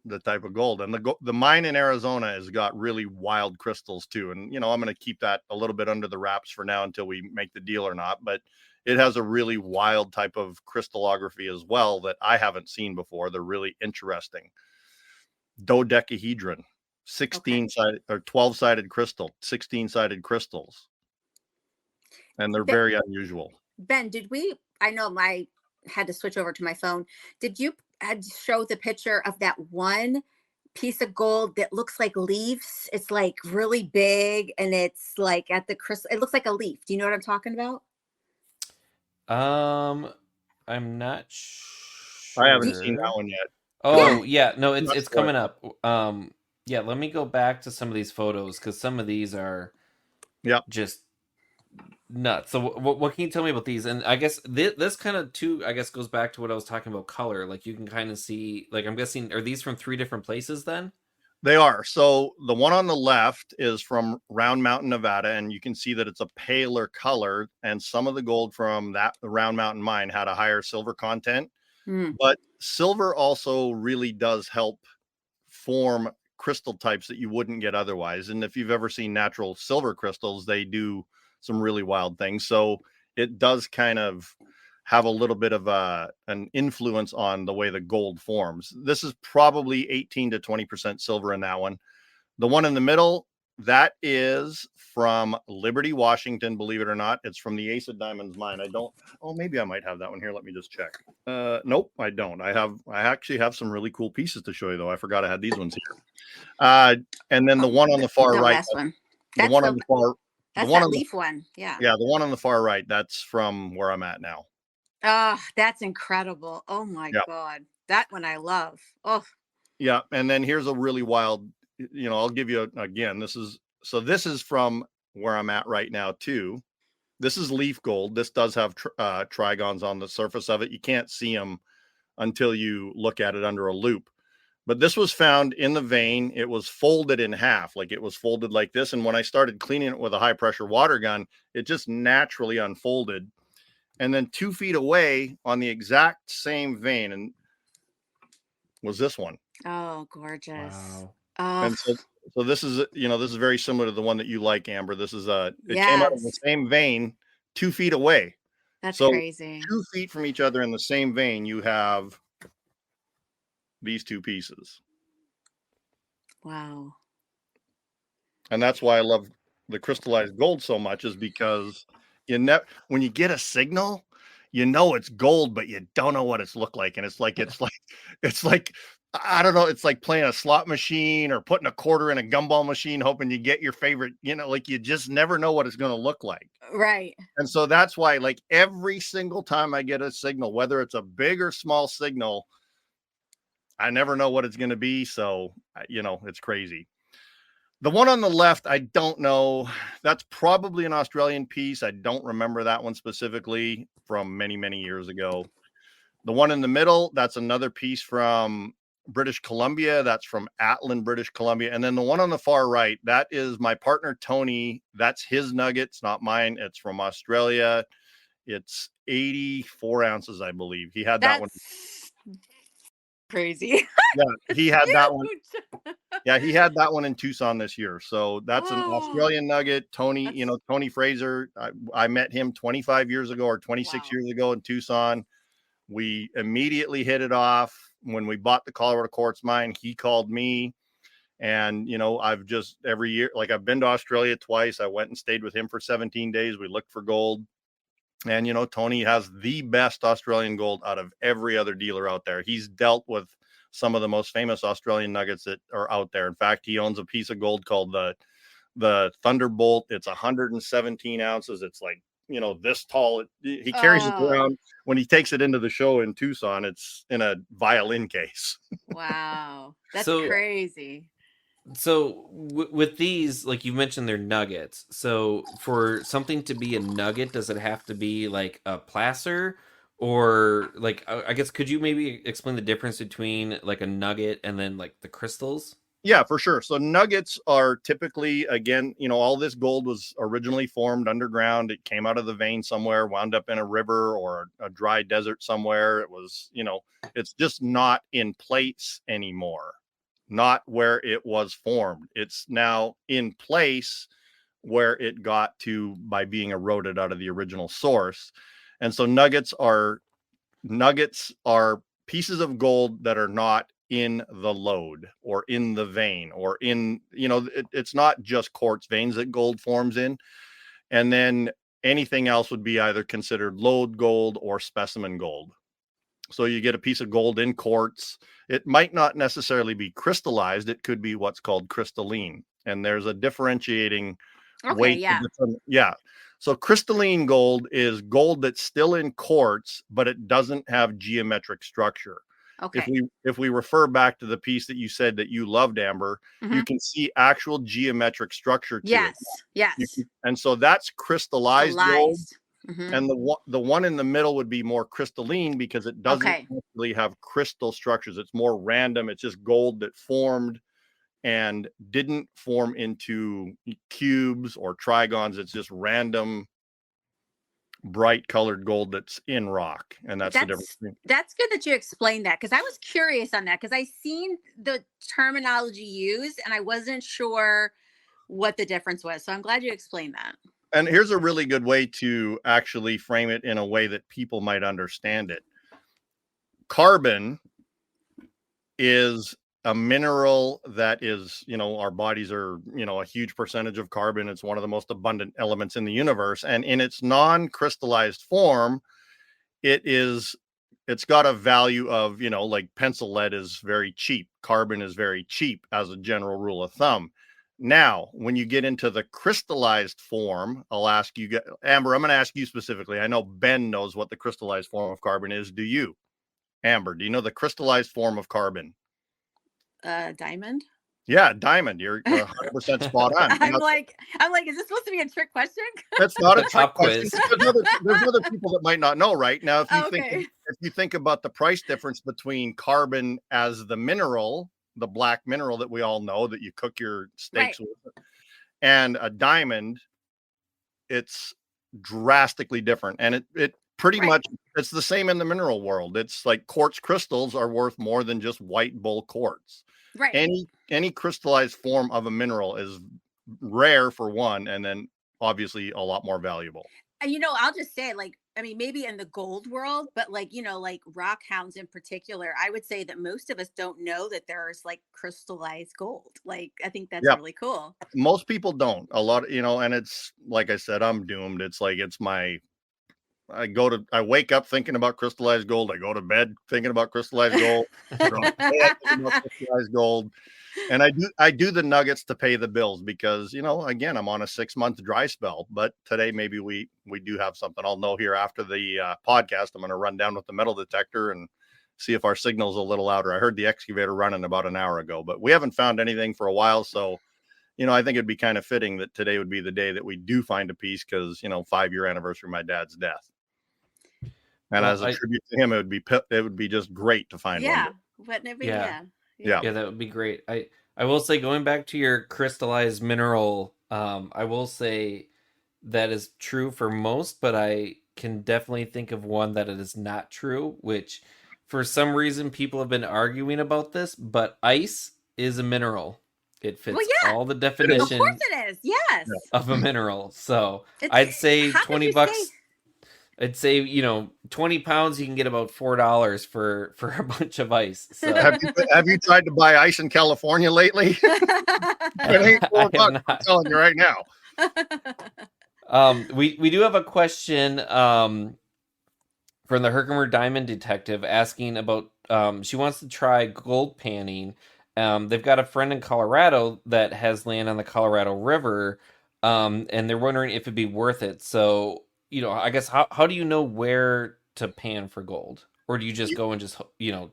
The type of gold, and the mine in Arizona has got really wild crystals too. And, I'm going to keep that a little bit under the wraps for now until we make the deal or not. But it has a really wild type of crystallography as well that I haven't seen before. They're really interesting. Dodecahedron, 16-sided or 12-sided crystal, 16-sided crystals. And they're very unusual. Ben, I know I had to switch over to my phone. Did you show the picture of that one piece of gold that looks like leaves? It's like really big and it's like at the crystal. It looks like a leaf. Do you know what I'm talking about? I'm not sure. I haven't seen that one yet. Oh, yeah. No, it's coming up. Yeah, let me go back to some of these photos because some of these are just nuts. So what can you tell me about these? And I guess this kind of too, I guess, goes back to what I was talking about color. Like you can kind of see, like I'm guessing, are these from 3 different places then? They are. So the one on the left is from Round Mountain, Nevada, and you can see that it's a paler color. And some of the gold from the Round Mountain mine had a higher silver content. But silver also really does help form crystal types that you wouldn't get otherwise. And if you've ever seen natural silver crystals, they do some really wild things. So it does kind of have a little bit of an influence on the way the gold forms. This is probably 18 to 20% silver in that one. The one in the middle, that is from Liberty, Washington, believe it or not. It's from the Ace of Diamonds mine. Maybe I might have that one here. Let me just check. Nope, I don't. I actually have some really cool pieces to show you, though. I forgot I had these ones here. And then the one on the far right. Last one. The one on the far. That's that leaf one. Yeah. Yeah, the one on the far right. That's from where I'm at now. Oh, that's incredible. Oh my God. That one I love. Oh. Yeah. And then here's a really wild, I'll give you again, this is from where I'm at right now too. This is leaf gold. This does have trigons on the surface of it. You can't see them until you look at it under a loop. But this was found in the vein. It was folded in half, like it was folded like this. And when I started cleaning it with a high pressure water gun, it just naturally unfolded. And then 2 feet away on the exact same vein and was this one. Oh, gorgeous. Wow. And so this is, this is very similar to the one that you like, Amber. This is it came out of the same vein 2 feet away. That's crazy. 2 feet from each other in the same vein, you have these 2 pieces. Wow. And that's why I love the crystallized gold so much, is because when you get a signal, it's gold, but you don't know what it's looked like. And it's like I don't know, it's like playing a slot machine or putting a quarter in a gumball machine, hoping you get your favorite, like you just never know what it's going to look like. Right. And so that's why, like, every single time I get a signal, whether it's a big or small signal, I never know what it's going to be. So, it's crazy. The one on the left, I don't know. That's probably an Australian piece. I don't remember that one specifically from many, many years ago. The one in the middle, that's another piece from British Columbia. That's from Atlin, British Columbia. And then the one on the far right, that is my partner, Tony. That's his nuggets, not mine. It's from Australia. It's 84 ounces, I believe. He had that one. That's crazy. Yeah, he had that one. Huge. Yeah, he had that one in Tucson this year. So that's an Oh, Australian nugget. Tony, that's- you know, Tony Fraser. I met him 25 years ago or 26 Wow. years ago in Tucson. We immediately hit it off. When we bought the Colorado Quartz mine, he called me. And, you know, I've just every year, like I've been to Australia twice. I went and stayed with him for 17 days. We looked for gold. And, you know, Tony has the best Australian gold out of every other dealer out there. He's dealt with some of the most famous Australian nuggets that are out there. In fact, he owns a piece of gold called the Thunderbolt. It's 117 ounces. It's like, you know, this tall. He carries it Oh, around when he takes it into the show in Tucson. It's in a violin case. wow. That's So- crazy. So with these, like you mentioned, they're nuggets. So for something to be a nugget, does it have to be like a placer, or like I guess could you maybe explain the difference between like a nugget and then like the crystals? Yeah, for sure. So nuggets are typically, again, you know, all this gold was originally formed underground. It came out of the vein somewhere, wound up in a river or a dry desert somewhere. It was, you know, it's just not in place anymore, not where it was formed. It's now in place where it got to by being eroded out of the original source. And so nuggets are pieces of gold that are not in the lode or in the vein or in, you know, it's not just quartz veins that gold forms in. And then anything else would be either considered lode gold or specimen gold. So you get a piece of gold in quartz. It might not necessarily be crystallized. It could be what's called crystalline. And there's a differentiating Okay, way. yeah. Yeah. So crystalline gold is gold that's still in quartz, but it doesn't have geometric structure. Okay. If we refer back to the piece that you said that you loved, Amber, you Mhm. can see actual geometric structure to Yes. it. Yes. And so that's crystallized gold. Crystallized. Mhm. And the one in the middle would be more crystalline because it doesn't Okay. really have crystal structures. It's more random. It's just gold that formed and didn't form into cubes or trigons. It's just random, bright colored gold that's in rock. And that's the difference. That's good that you explained that, because I was curious on that, because I seen the terminology used and I wasn't sure what the difference was. So I'm glad you explained that. And here's a really good way to actually frame it in a way that people might understand it. Carbon is a mineral that is, you know, our bodies are, you know, a huge percentage of carbon. It's one of the most abundant elements in the universe. And in its non-crystallized form, it's got a value of, you know, like pencil lead is very cheap. Carbon is very cheap as a general rule of thumb. Now, when you get into the crystallized form, I'll ask you, Amber, I'm going to ask you specifically. I know Ben knows what the crystallized form of carbon is. Do you, Amber? Do you know the crystallized form of carbon? Diamond. Yeah, diamond. You're 100% spot on. I'm like, is this supposed to be a trick question? That's not a The trick top question. quiz. There's other people that might not know, right? Now, if Okay. you think about the price difference between carbon as the mineral, the black mineral that we all know that you cook your steaks Right. with, and a diamond, it's drastically different. And it pretty Right. much, it's the same in the mineral world. It's like quartz crystals are worth more than just white bull quartz. Right. Any crystallized form of a mineral is rare for one, and then obviously a lot more valuable. And I'll just say, like, I mean, maybe in the gold world, but like, like rock hounds in particular, I would say that most of us don't know that there's like crystallized gold. Like, I think that's Yeah. really cool. Most people don't. A lot, and it's like I said, I'm doomed. It's like I wake up thinking about crystallized gold. I go to bed thinking about crystallized gold. I go to bed thinking about crystallized gold. And I do the nuggets to pay the bills because, again, I'm on a 6-month dry spell, but today maybe we do have something. I'll know here after the podcast. I'm going to run down with the metal detector and see if our signal's a little louder. I heard the excavator running about an hour ago, but we haven't found anything for a while. So, I think it'd be kind of fitting that today would be the day that we do find a piece because, 5-year anniversary of my dad's death. And Well, as a tribute to him, it would be just great to find one. Yeah. Wouldn't it be? Yeah. Yeah. Yeah, that would be great. I will say, going back to your crystallized mineral, I will say that is true for most, but I can definitely think of one that it is not true, which for some reason people have been arguing about this, but ice is a mineral. It Well, fits yeah. all the Of definition course it is. Yes. of a mineral. So It's, I'd say how did 20 you bucks. say? I'd say, 20 pounds, you can get about $4 for a bunch of ice. So Have you tried to buy ice in California lately? It ain't I have $4. I'm not. telling you right now. We do have a question from the Herkimer Diamond Detective asking about she wants to try gold panning. They've got a friend in Colorado that has land on the Colorado River, and they're wondering if it'd be worth it. So, I guess how do you know where to pan for gold? Or do you just go and just,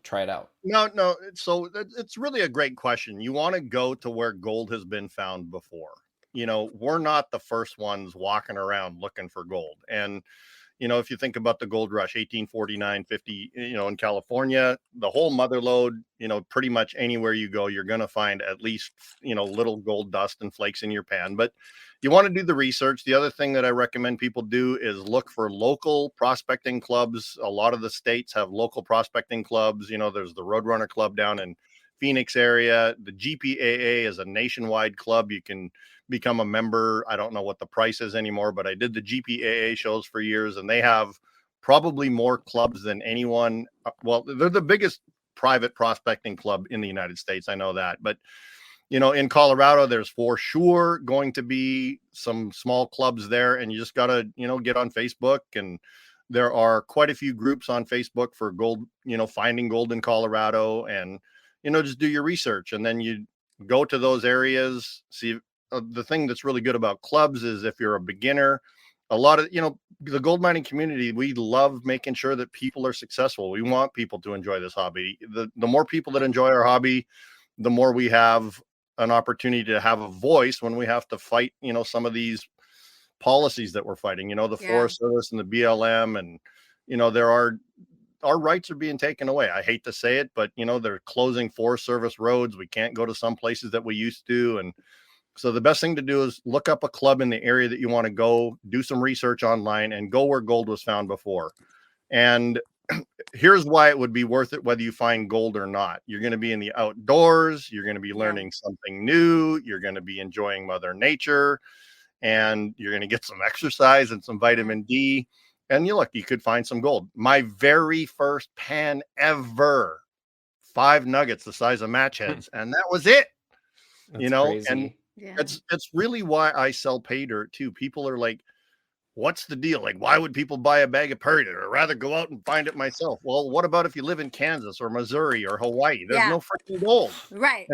try it out? No. So it's really a great question. You want to go to where gold has been found before. We're not the first ones walking around looking for gold. And, if you think about the gold rush, 1849, 50, in California, the whole mother lode, pretty much anywhere you go, you're going to find at least, little gold dust and flakes in your pan. But you want to do the research. The other thing that I recommend people do is look for local prospecting clubs. A lot of the states have local prospecting clubs. There's the Roadrunner Club down in Phoenix area. The GPAA is a nationwide club. You can become a member. I don't know what the price is anymore, but I did the GPAA shows for years, and they have probably more clubs than anyone. Well, they're the biggest private prospecting club in the United States. I know that, but in Colorado, there's for sure going to be some small clubs there, and you just got to, get on Facebook. And there are quite a few groups on Facebook for gold, finding gold in Colorado, and, just do your research. And then you go to those areas. See, the thing that's really good about clubs is if you're a beginner, a lot of, the gold mining community, we love making sure that people are successful. We want people to enjoy this hobby. The more people that enjoy our hobby, the more we have an opportunity to have a voice when we have to fight, some of these policies that we're fighting, the Forest Service and the BLM. And, our rights are being taken away. I hate to say it, but, they're closing Forest Service roads. We can't go to some places that we used to. And so the best thing to do is look up a club in the area that you want to go, do some research online, and go where gold was found before. And here's why it would be worth it, whether you find gold or not. You're going to be in the outdoors. You're going to be learning something new. You're going to be enjoying Mother Nature, and you're going to get some exercise and some vitamin D. And you could find some gold. My very first pan ever, 5 nuggets the size of match heads, and that was it. That's Crazy. crazy. And it's really why I sell pay dirt too. People are like, what's the deal? Like, why would people buy a bag of pay dirt? I'd rather go out and find it myself. Well, what about if you live in Kansas or Missouri or Hawaii? There's no freaking gold. Right.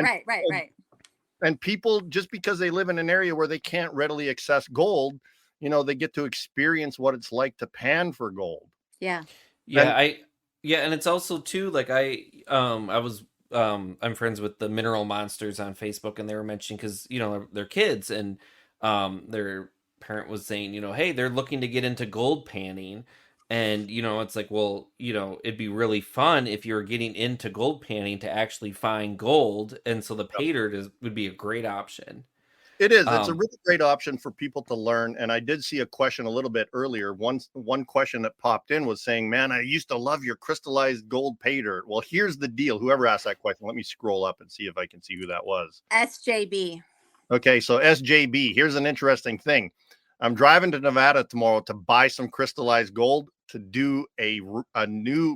And people, just because they live in an area where they can't readily access gold, they get to experience what it's like to pan for gold. Yeah. And it's also too, like I'm friends with the Mineral Monsters on Facebook, and they were mentioning, because they're kids, and their parent was saying, hey, they're looking to get into gold panning, and it's like, well, it'd be really fun if you're getting into gold panning to actually find gold, and so the pay dirt would be a great option. It is. It's a really great option for people to learn. And I did see a question a little bit earlier. One question that popped in was saying, man, I used to love your crystallized gold pay dirt. Well, here's the deal. Whoever asked that question, let me scroll up and see if I can see who that was. SJB. Okay, so SJB, here's an interesting thing. I'm driving to Nevada tomorrow to buy some crystallized gold to do a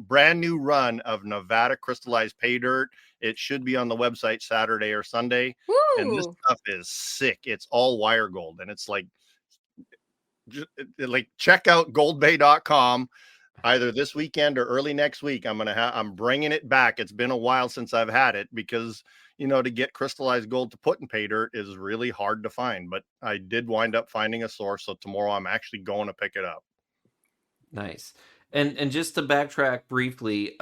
brand new run of Nevada crystallized pay dirt. It should be on the website Saturday or Sunday. Woo! And this stuff is sick. It's all wire gold, and it's like check out goldbay.com either this weekend or early next week. I'm bringing it back. It's been a while since I've had it, because to get crystallized gold to put in pay dirt is really hard to find, but I did wind up finding a source. So tomorrow I'm actually going to pick it up. Nice. And just to backtrack briefly,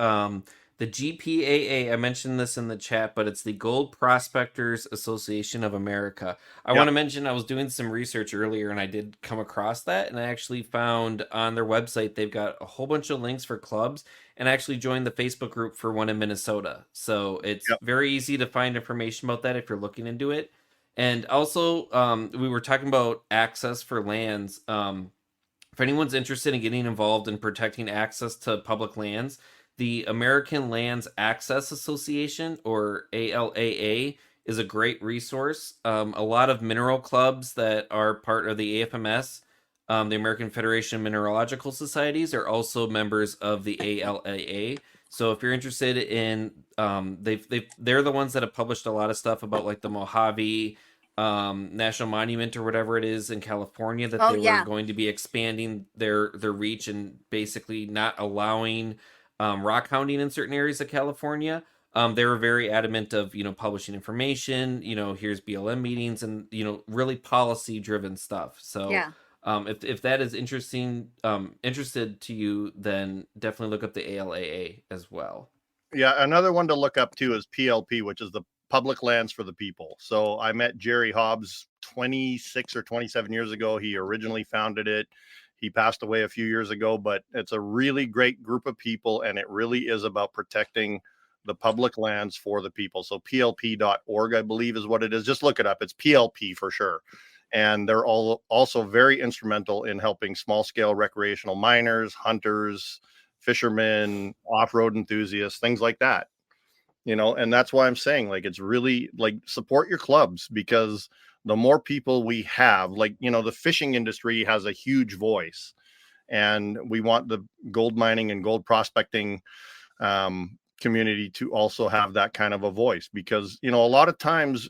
The GPAA, I mentioned this in the chat, but it's the Gold Prospectors Association of America. I want Yep. to mention I was doing some research earlier and I did come across that, and I actually found on their website they've got a whole bunch of links for clubs, and I actually joined the Facebook group for one in Minnesota. So it's Yep. very easy to find information about that if you're looking into it. And also, we were talking about access for lands. If anyone's interested in getting involved in protecting access to public lands, the American Lands Access Association, or ALAA, is a great resource. A lot of mineral clubs that are part of the AFMS, the American Federation of Mineralogical Societies, are also members of the ALAA. So if you're interested in, they're the ones that have published a lot of stuff about like the Mojave national monument or whatever it is in California, that Oh they were yeah. going to be expanding their reach and basically not allowing rock hounding in certain areas of California. They were very adamant of, publishing information, here's BLM meetings, and, really policy driven stuff. So Yeah. if that is interested to you, then definitely look up the ALAA as well. Yeah, another one to look up too is PLP, which is the Public Lands for the People. So I met Jerry Hobbs 26 or 27 years ago. He originally founded it. He passed away a few years ago, but it's a really great group of people, and it really is about protecting the public lands for the people. So plp.org, I believe, is what it is. Just look it up. It's PLP for sure. And they're all also very instrumental in helping small scale recreational miners, hunters, fishermen, off-road enthusiasts, things like that. And that's why I'm saying, like, it's really like support your clubs, because the more people we have, like, the fishing industry has a huge voice, and we want the gold mining and gold prospecting community to also have that kind of a voice, because a lot of times,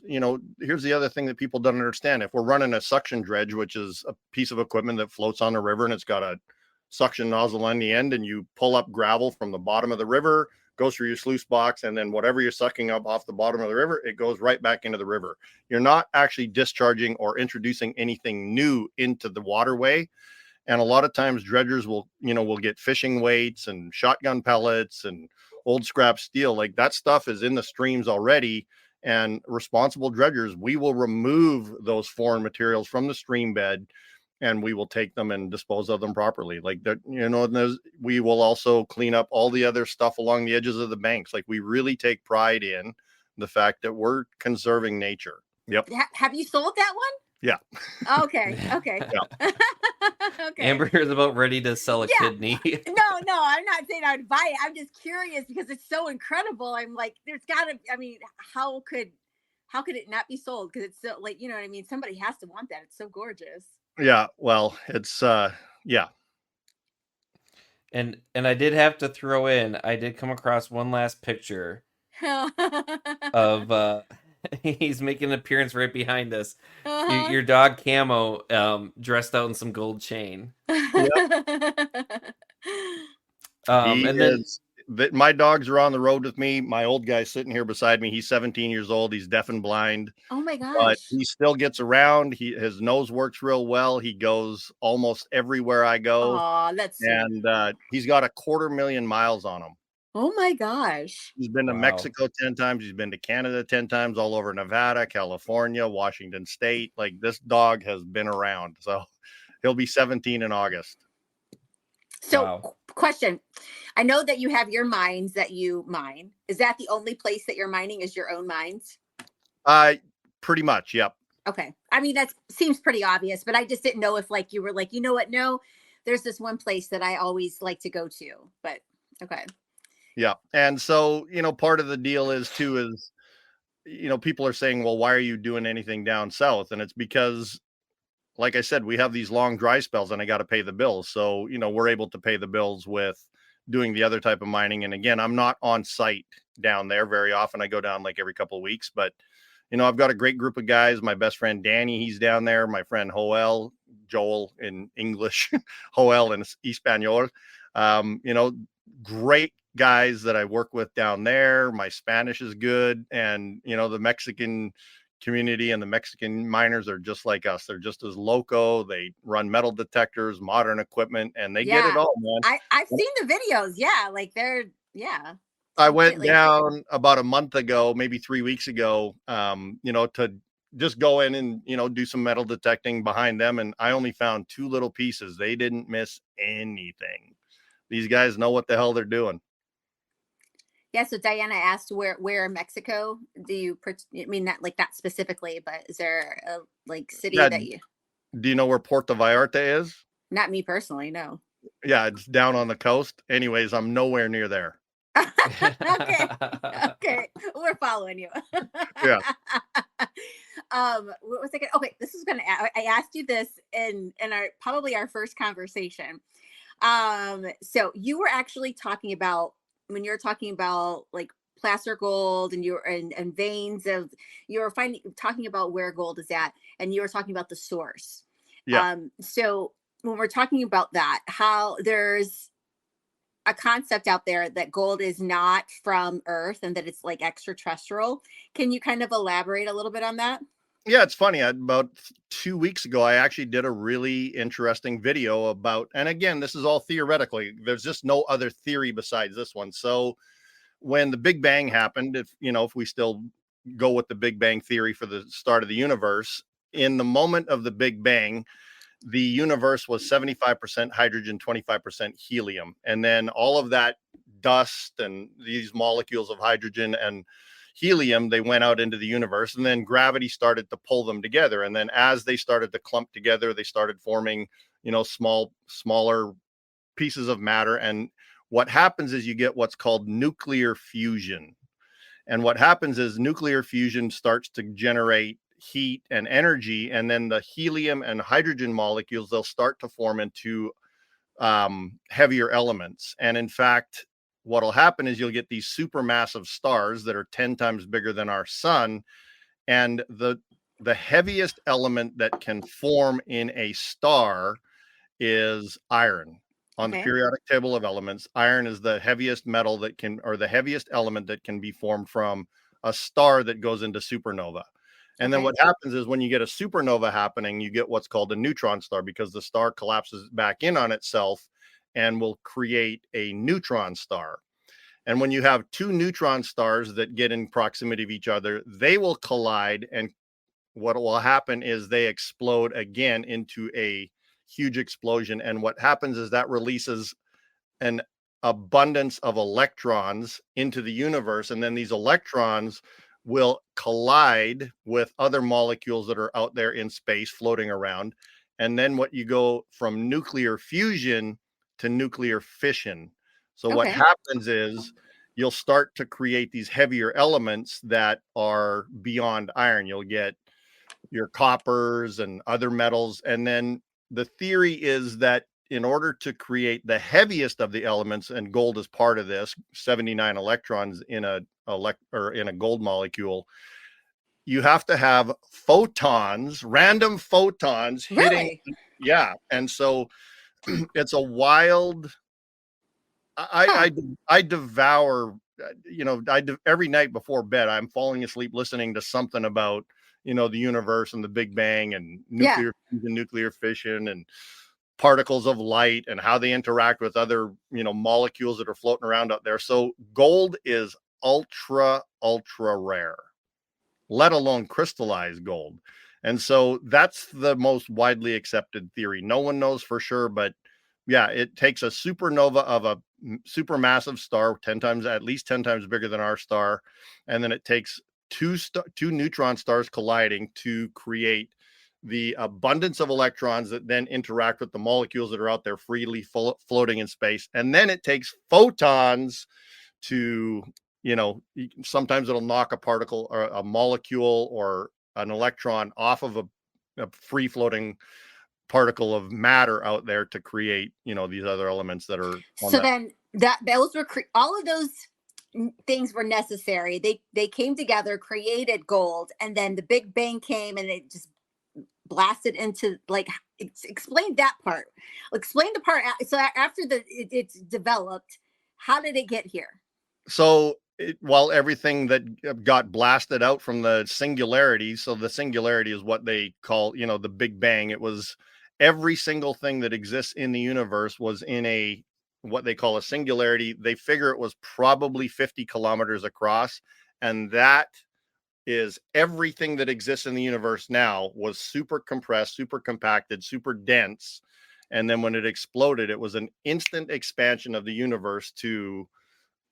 here's the other thing that people don't understand. If we're running a suction dredge, which is a piece of equipment that floats on the river and it's got a suction nozzle on the end, and you pull up gravel from the bottom of the river, goes through your sluice box, and then whatever you're sucking up off the bottom of the river, it goes right back into the river. You're not actually discharging or introducing anything new into the waterway. And a lot of times dredgers will get fishing weights and shotgun pellets and old scrap steel. Like, that stuff is in the streams already. And responsible dredgers, we will remove those foreign materials from the stream bed, and we will take them and dispose of them properly. Like that, we will also clean up all the other stuff along the edges of the banks. Like, we really take pride in the fact that we're conserving nature. Yep. Have you sold that one? Yeah. Okay. Okay. Yeah. Okay. Amber is about ready to sell a kidney. No, I'm not saying I would buy it. I'm just curious because it's so incredible. I'm like, there's gotta, I mean, how could it not be sold? Because it's so, like, you know what I mean? Somebody has to want that. It's so gorgeous. Yeah. Well, it's yeah. And I did have to throw in, I did come across one last picture of he's making an appearance right behind us. Your dog Camo, dressed out in some gold chain. And then my dogs are on the road with me. My old guy's sitting here beside me. He's 17 years old. He's deaf and blind. Oh my But gosh. he still gets around. His nose works real well. He goes almost everywhere I go. Oh, that's sweet. And he's got 250,000 miles on him. Oh my gosh. He's been to Wow. Mexico 10 times. He's been to Canada 10 times, all over Nevada, California, Washington State. Like, this dog has been around. So he'll be 17 in August. So, Wow. question. I know that you have your mines that you mine. Is that the only place that you're mining, is your own mines? Pretty much, yep. Okay. I mean, that seems pretty obvious, but I just didn't know if, like, you were like, you know what? No, there's this one place that I always like to go to, but okay. Yeah. And so, part of the deal is people are saying, well, why are you doing anything down south? And it's because, like I said, we have these long dry spells and I got to pay the bills. So, we're able to pay the bills with doing the other type of mining. And again, I'm not on site down there very often. I go down like every couple of weeks, but I've got a great group of guys. My best friend, Danny, he's down there. My friend, Joel in English, Joel in Espanol, great guys that I work with down there. My Spanish is good. And, the Mexican community and the Mexican miners are just like us. They're just as loco. They run metal detectors, modern equipment, and they get it all, man. I've seen the videos. Yeah. Like, they're, yeah. I went Completely. down about a month ago, maybe 3 weeks ago, to just go in and, do some metal detecting behind them. And I only found 2 little pieces. They didn't miss anything. These guys know what the hell they're doing. Yeah, so Diana asked where in Mexico do you I mean, not specifically, but is there a like city Yeah. that you, Do you know where Puerto Vallarta is? not me personally, no. Yeah, it's down on the coast. Anyways, I'm nowhere near there. Okay. Okay. We're following you. Yeah. What was I gonna, okay, this is gonna I asked you this in our probably our first conversation. So you were actually talking about, when you're talking about like placer gold and and veins of, you were talking about where gold is at, and you were talking about the source. Yeah. So when we're talking about that, how there's a concept out there that gold is not from Earth and that it's like extraterrestrial. Can you kind of elaborate a little bit on that? Yeah, it's funny. About 2 weeks ago, I actually did a really interesting video about, and again, this is all theoretically. There's just no other theory besides this one. So when the Big Bang happened, if we still go with the Big Bang theory for the start of the universe, in the moment of the Big Bang, the universe was 75% hydrogen, 25% helium. And then all of that dust and these molecules of hydrogen and helium, they went out into the universe, and then gravity started to pull them together. And then as they started to clump together, they started forming, smaller pieces of matter. And what happens is you get what's called nuclear fusion. And what happens is nuclear fusion starts to generate heat and energy, and then the helium and hydrogen molecules, they'll start to form into heavier elements. And in fact, what'll happen is you'll get these supermassive stars that are 10 times bigger than our sun. And the heaviest element that can form in a star is iron. On the Okay. periodic table of elements, iron is the heaviest metal that can, or the heaviest element that can be formed from a star that goes into supernova. And then Okay. what happens is when you get a supernova happening, you get what's called a neutron star, because the star collapses back in on itself and will create a neutron star. And when you have 2 neutron stars that get in proximity of each other, they will collide, and what will happen is they explode again into a huge explosion. And what happens is that releases an abundance of electrons into the universe. And then these electrons will collide with other molecules that are out there in space floating around. And then what you go from nuclear fusion to nuclear fission. So what Okay. happens is you'll start to create these heavier elements that are beyond iron. You'll get your coppers and other metals. And then the theory is that in order to create the heaviest of the elements, and gold is part of this, 79 electrons in in a gold molecule, you have to have photons, random photons hitting. Really? Yeah. And so it's a wild, Huh. I devour, every night before bed, I'm falling asleep listening to something about, the universe and the Big Bang and Yeah. nuclear fusion, nuclear fission, and particles of light and how they interact with other, molecules that are floating around out there. So gold is ultra, ultra rare, let alone crystallized gold. And so that's the most widely accepted theory. No one knows for sure, but yeah, it takes a supernova of a supermassive star, 10 times, at least 10 times bigger than our star. And then it takes two neutron stars colliding to create the abundance of electrons that then interact with the molecules that are out there freely floating in space. And then it takes photons to, sometimes it'll knock a particle or a molecule or an electron off of a free floating particle of matter out there to create, these other elements that are on So that. then those were all of those things were necessary. They came together, created gold, and then the Big Bang came and it just blasted into like, explain that part. Explain the part. So after it's developed, how did it get here? So while everything that got blasted out from the singularity, so the singularity is what they call, the Big Bang. It was every single thing that exists in the universe was what they call a singularity. They figure it was probably 50 kilometers across, and that is everything that exists in the universe now was super compressed, super compacted, super dense. And then when it exploded, it was an instant expansion of the universe to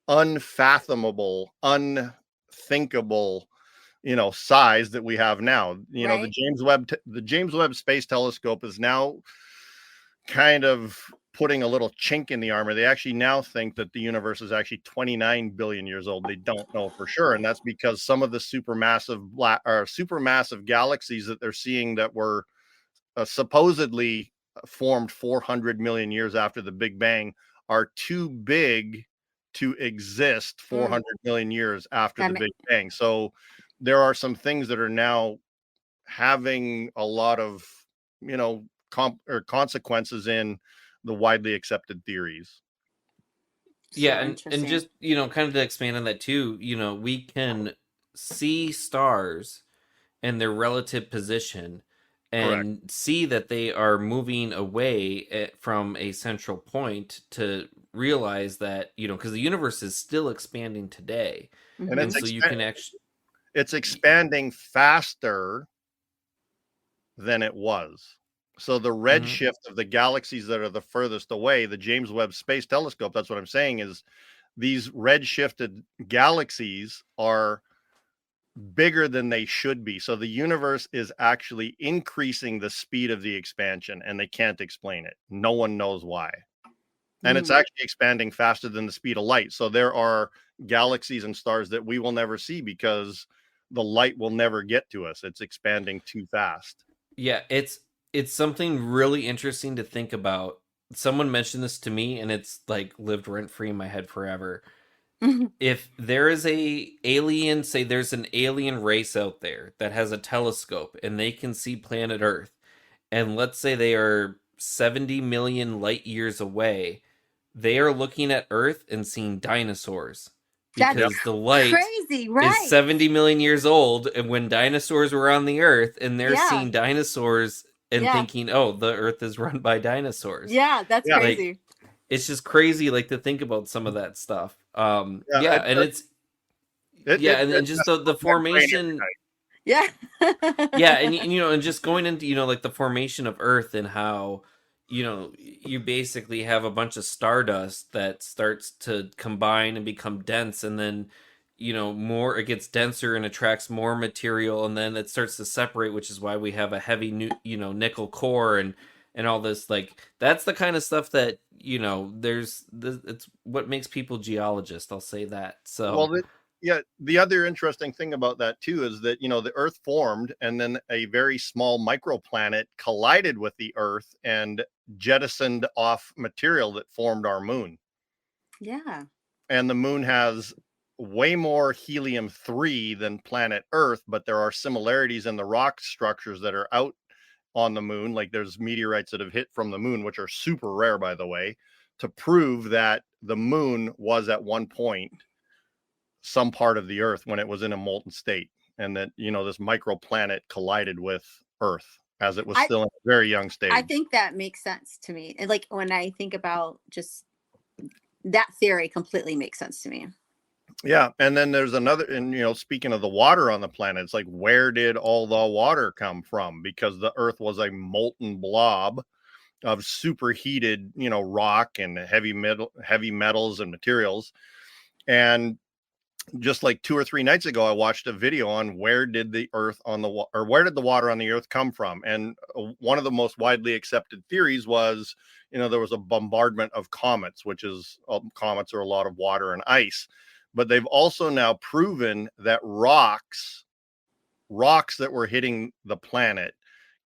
unfathomable, unthinkable, size that we have now. The Right. James Webb Space Telescope is now kind of putting a little chink in the armor. They actually now think that the universe is actually 29 billion years old. They don't know for sure, and that's because some of the supermassive galaxies that they're seeing that were supposedly formed 400 million years after the Big Bang are too big to exist 400 million years after That the ma- Big Bang. So there are some things that are now having a lot of, consequences in the widely accepted theories. Yeah, So and interesting. just, kind of to expand on that too, we can see stars and their relative position Correct. and see that they are moving away from a central point to realize that, because the universe is still expanding today. And And Mhm. so you can actually, it's expanding faster than it was. So the redshift of the galaxies that are the furthest away, the James Webb Space Telescope, that's what I'm saying, is these redshifted galaxies are bigger than they should be. So the universe is actually increasing the speed of the expansion, and they can't explain it. No one knows why. And it's actually expanding faster than the speed of light. So there are galaxies and stars that we will never see because the light will never get to us. It's expanding too fast. yeah, it's something really interesting to think about. Someone mentioned this to me and it's like lived rent free in my head forever. If there is there's an alien race out there that has a telescope and they can see planet Earth, and let's say they are 70 million light years away, they are looking at Earth and seeing dinosaurs That's because the light crazy, is right? 70 million years old, and when dinosaurs were on the Earth, and they're Yeah. seeing dinosaurs and Yeah. thinking, oh, the Earth is run by dinosaurs. Yeah, that's Yeah. crazy. Like, it's just crazy, like, to think about some of that stuff. Yeah, and it's and just the my brain every formation. night. Yeah. Yeah, and and just going into like the formation of Earth and how you basically have a bunch of stardust that starts to combine and become dense, and then more, it gets denser and attracts more material, and then it starts to separate, which is why we have a heavy nickel core and all this. Like, that's the kind of stuff that it's what makes people geologists, I'll say that. So Well, the other interesting thing about that too is that the Earth formed, and then a very small microplanet collided with the Earth and jettisoned off material that formed our moon. Yeah. And the moon has way more helium-3 than planet Earth, but there are similarities in the rock structures that are out on the moon. Like, there's meteorites that have hit from the moon, which are super rare, by the way, to prove that the moon was at one point some part of the Earth when it was in a molten state, and that this microplanet collided with Earth as it was still in a very young stage. I think that makes sense to me. And like, when I think about just that theory, completely makes sense to me. Yeah, and then there's another, and speaking of the water on the planet, it's like, where did all the water come from? Because the Earth was a molten blob of superheated, rock and heavy metals and materials. And just like 2 or 3 nights ago, I watched a video on where did the water on the Earth come from? And one of the most widely accepted theories was, there was a bombardment of comets, which is comets are a lot of water and ice. But they've also now proven that rocks that were hitting the planet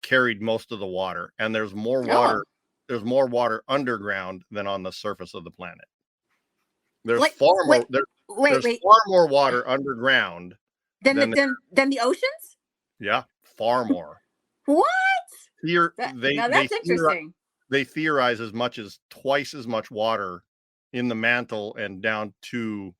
carried most of the water, and there's more water. There's more water underground than on the surface of the planet. There's far more water underground than the oceans. Yeah, far more. What? That's interesting. They theorize as much as twice as much water in the mantle and down to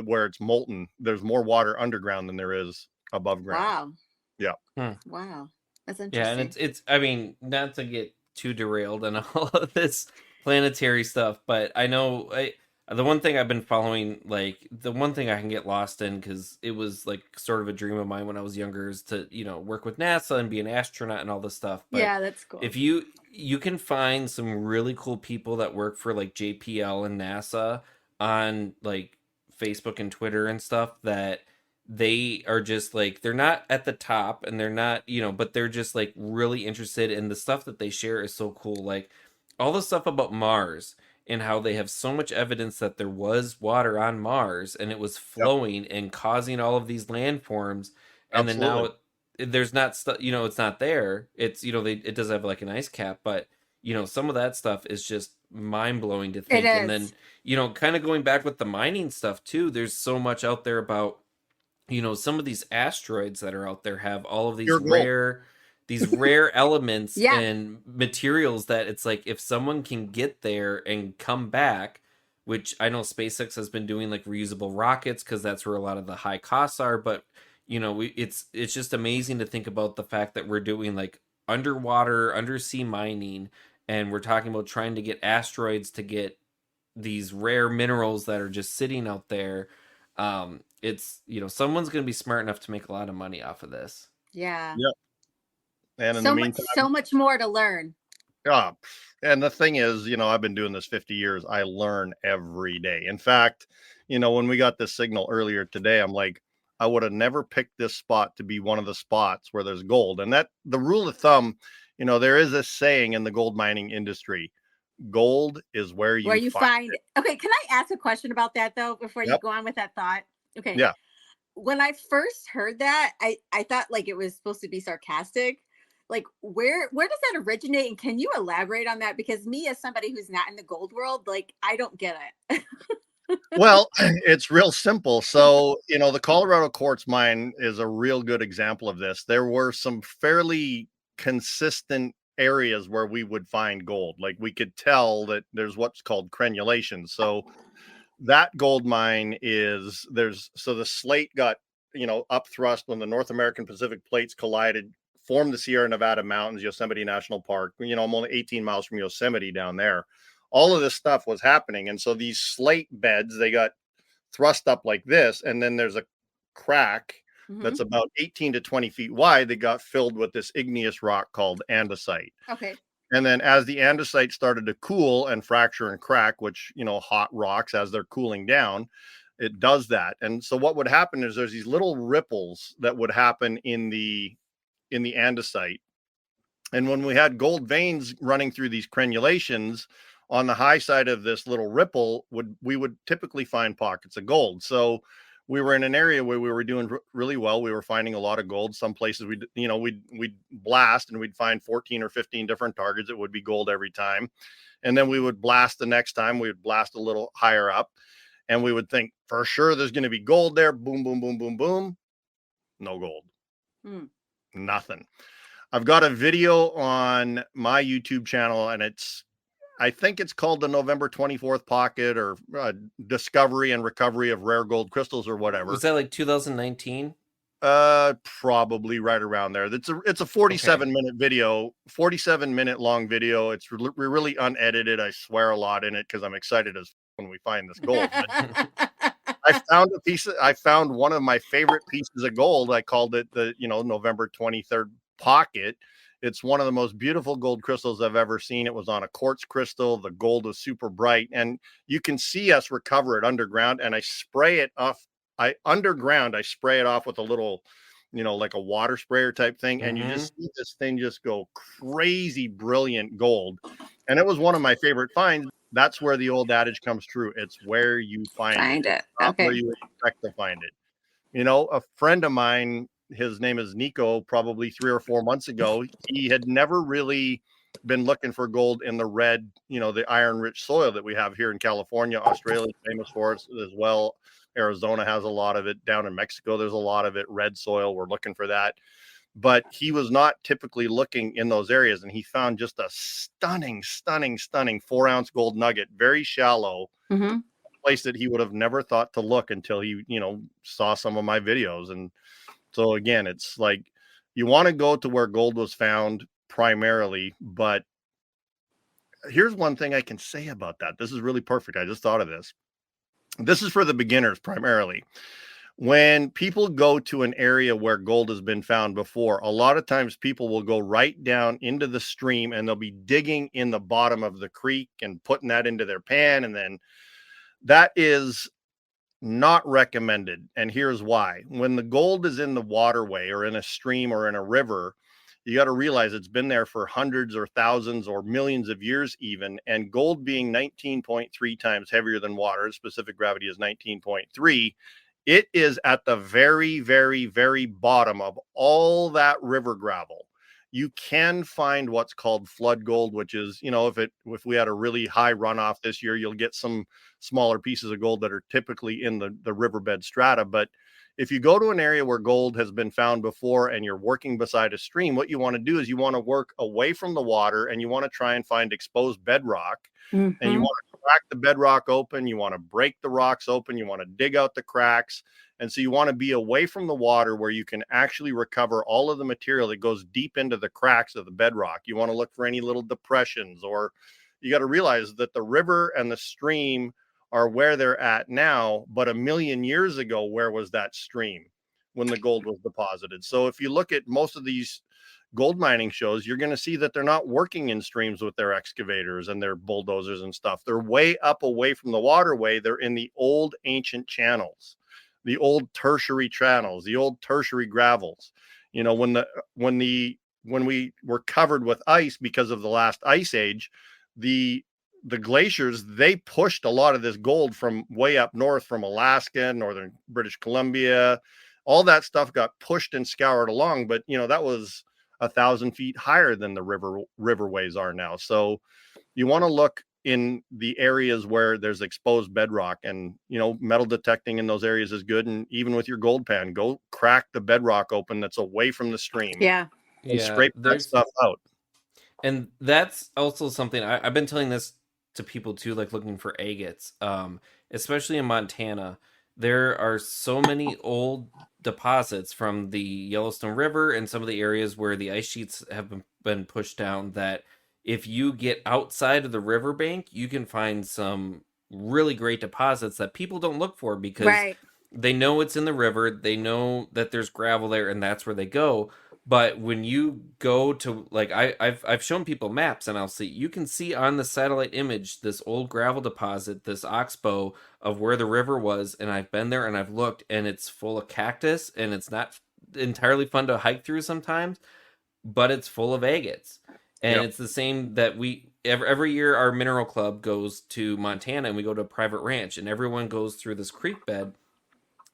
where it's molten. There's more water underground than there is above ground. Wow. Yeah. Wow. That's interesting. Yeah, and it's I mean, not to get too derailed and all of this, planetary stuff. But I know the one thing I've been following, like the one thing I can get lost in, because it was like sort of a dream of mine when I was younger, is to work with NASA and be an astronaut and all this stuff. But Yeah, that's cool. if you can find some really cool people that work for like JPL and NASA on like Facebook and Twitter and stuff, that they are just like, they're not at the top and they're not, but they're just like really interested, and the stuff that they share is so cool. Like all the stuff about Mars and how they have so much evidence that there was water on Mars and it was Yep, flowing and causing all of these landforms, and then absolutely. now there's not stuff, it's not there. It's it does have like an ice cap, but some of that stuff is just mind blowing to It think. And then is. kind of going back with the mining stuff too, there's so much out there about some of these asteroids that are out there have all of Pure gold. these rare elements Yeah. and materials that it's like, if someone can get there and come back, which I know SpaceX has been doing, like reusable rockets, because that's where a lot of the high costs are. But it's just amazing to think about the fact that we're doing like undersea mining, and we're talking about trying to get asteroids to get these rare minerals that are just sitting out there. It's someone's going to be smart enough to make a lot of money off of this. Yeah. Yep. And in the So much, meantime, so much more to learn. and the thing is, I've been doing this 50 years. I learn every day. In fact, when we got this signal earlier today, I'm like, I would have never picked this spot to be one of the spots where there's gold. And that the rule of thumb, there is a saying in the gold mining industry: gold is where Where you you find find. it. Okay, can I ask a question about that though before you Yep. go on with that thought? Okay. Yeah. When I first heard that, I thought like it was supposed to be sarcastic. Like where does that originate, and can you elaborate on that? Because me, as somebody who's not in the gold world, like I don't get it. Well, it's real simple. So, the Colorado quartz mine is a real good example of this. There were some fairly consistent areas where we would find gold. Like we could tell that there's what's called crenulation. So that gold mine so the slate got, up thrust when the North American Pacific plates collided, formed the Sierra Nevada mountains, Yosemite National Park. I'm only 18 miles from Yosemite down there. All of this stuff was happening. And so these slate beds, they got thrust up like this. And then there's a crack that's Mhm. about 18 to 20 feet wide that got filled with this igneous rock called andesite. Okay. And then as the andesite started to cool and fracture and crack, which, hot rocks, as they're cooling down, it does that. And so what would happen is there's these little ripples that would happen in the andesite. And when we had gold veins running through these crenulations, on the high side of this little ripple, we would typically find pockets of gold. So we were in an area where we were doing really well. We were finding a lot of gold. Some places we'd blast and we'd find 14 or 15 different targets. It would be gold every time. And then we would blast the next time. We would blast a little higher up, and we would think for sure there's going to be gold there. Boom, boom, boom, boom, boom. No gold. Hmm. Nothing. I've got a video on my YouTube channel, and I think it's called the November 24th Pocket, or Discovery and Recovery of Rare Gold Crystals, or whatever. Was that like 2019? Probably right around there. It's a 47-minute video, 47-minute long video. It's really unedited. I swear a lot in it because I'm excited as when we find this gold. I found one of my favorite pieces of gold. I called it the November 23rd Pocket. It's one of the most beautiful gold crystals I've ever seen. It was on a quartz crystal. The gold was super bright, and you can see us recover it underground. And I spray it off. I spray it off with a little, like a water sprayer type thing, and you just see this thing just go crazy brilliant gold. And it was one of my favorite finds. That's where the old adage comes true. It's where you find it, not where Okay. you expect to find it. A friend of mine, his name is Nico, probably 3 or 4 months ago, he had never really been looking for gold in the red, the iron rich soil that we have here in California. Australia is famous for it as well. Arizona has a lot of it. Down in Mexico, there's a lot of it. Red soil, we're looking for that. But he was not typically looking in those areas, and he found just a stunning 4-ounce gold nugget, very shallow, Mhm. place that he would have never thought to look until he, saw some of my videos. And so again, it's like you want to go to where gold was found primarily, but here's one thing I can say about that. This is really perfect. I just thought of this. This is for the beginners primarily. When people go to an area where gold has been found before, a lot of times people will go right down into the stream and they'll be digging in the bottom of the creek and putting that into their pan. And then that is not recommended. And here's why. When the gold is in the waterway or in a stream or in a river, you got to realize it's been there for hundreds or thousands or millions of years even. And gold being 19.3 times heavier than water, specific gravity is 19.3. It is at the very, very, very bottom of all that river gravel. You can find what's called flood gold, which is, if we had a really high runoff this year, you'll get some smaller pieces of gold that are typically in the riverbed strata. But if you go to an area where gold has been found before and you're working beside a stream, what you want to do is you want to work away from the water and you want to try and find exposed bedrock. And you want to crack the bedrock open. You want to break the rocks open. You want to dig out the cracks. And so you want to be away from the water where you can actually recover all of the material that goes deep into the cracks of the bedrock. You want to look for any little depressions, or you got to realize that the river and the stream are where they're at now. But a million years ago, where was that stream when the gold was deposited? So if you look at most of these gold mining shows, you're going to see that they're not working in streams with their excavators and their bulldozers and stuff. They're way up away from the waterway. They're in the old ancient channels, the old tertiary channels, the old tertiary gravels. When we were covered with ice because of the last ice age, the glaciers, they pushed a lot of this gold from way up north, from Alaska, northern British Columbia. All that stuff got pushed and scoured along, but that was 1,000 feet higher than the riverways are now. So you want to look in the areas where there's exposed bedrock, and metal detecting in those areas is good. And even with your gold pan, go crack the bedrock open that's away from the stream. Yeah. And scrape that stuff out. And that's also something I've been telling this to people too, like looking for agates, especially in Montana. There are so many old deposits from the Yellowstone River and some of the areas where the ice sheets have been pushed down that if you get outside of the riverbank, you can find some really great deposits that people don't look for because they know it's in the river. They know that there's gravel there and that's where they go. But when you go to, like, I've shown people maps and you can see on the satellite image this old gravel deposit, this oxbow of where the river was, and I've been there and I've looked, and it's full of cactus, and it's not entirely fun to hike through sometimes, but it's full of agates. And it's the same that every year our mineral club goes to Montana and we go to a private ranch, and everyone goes through this creek bed.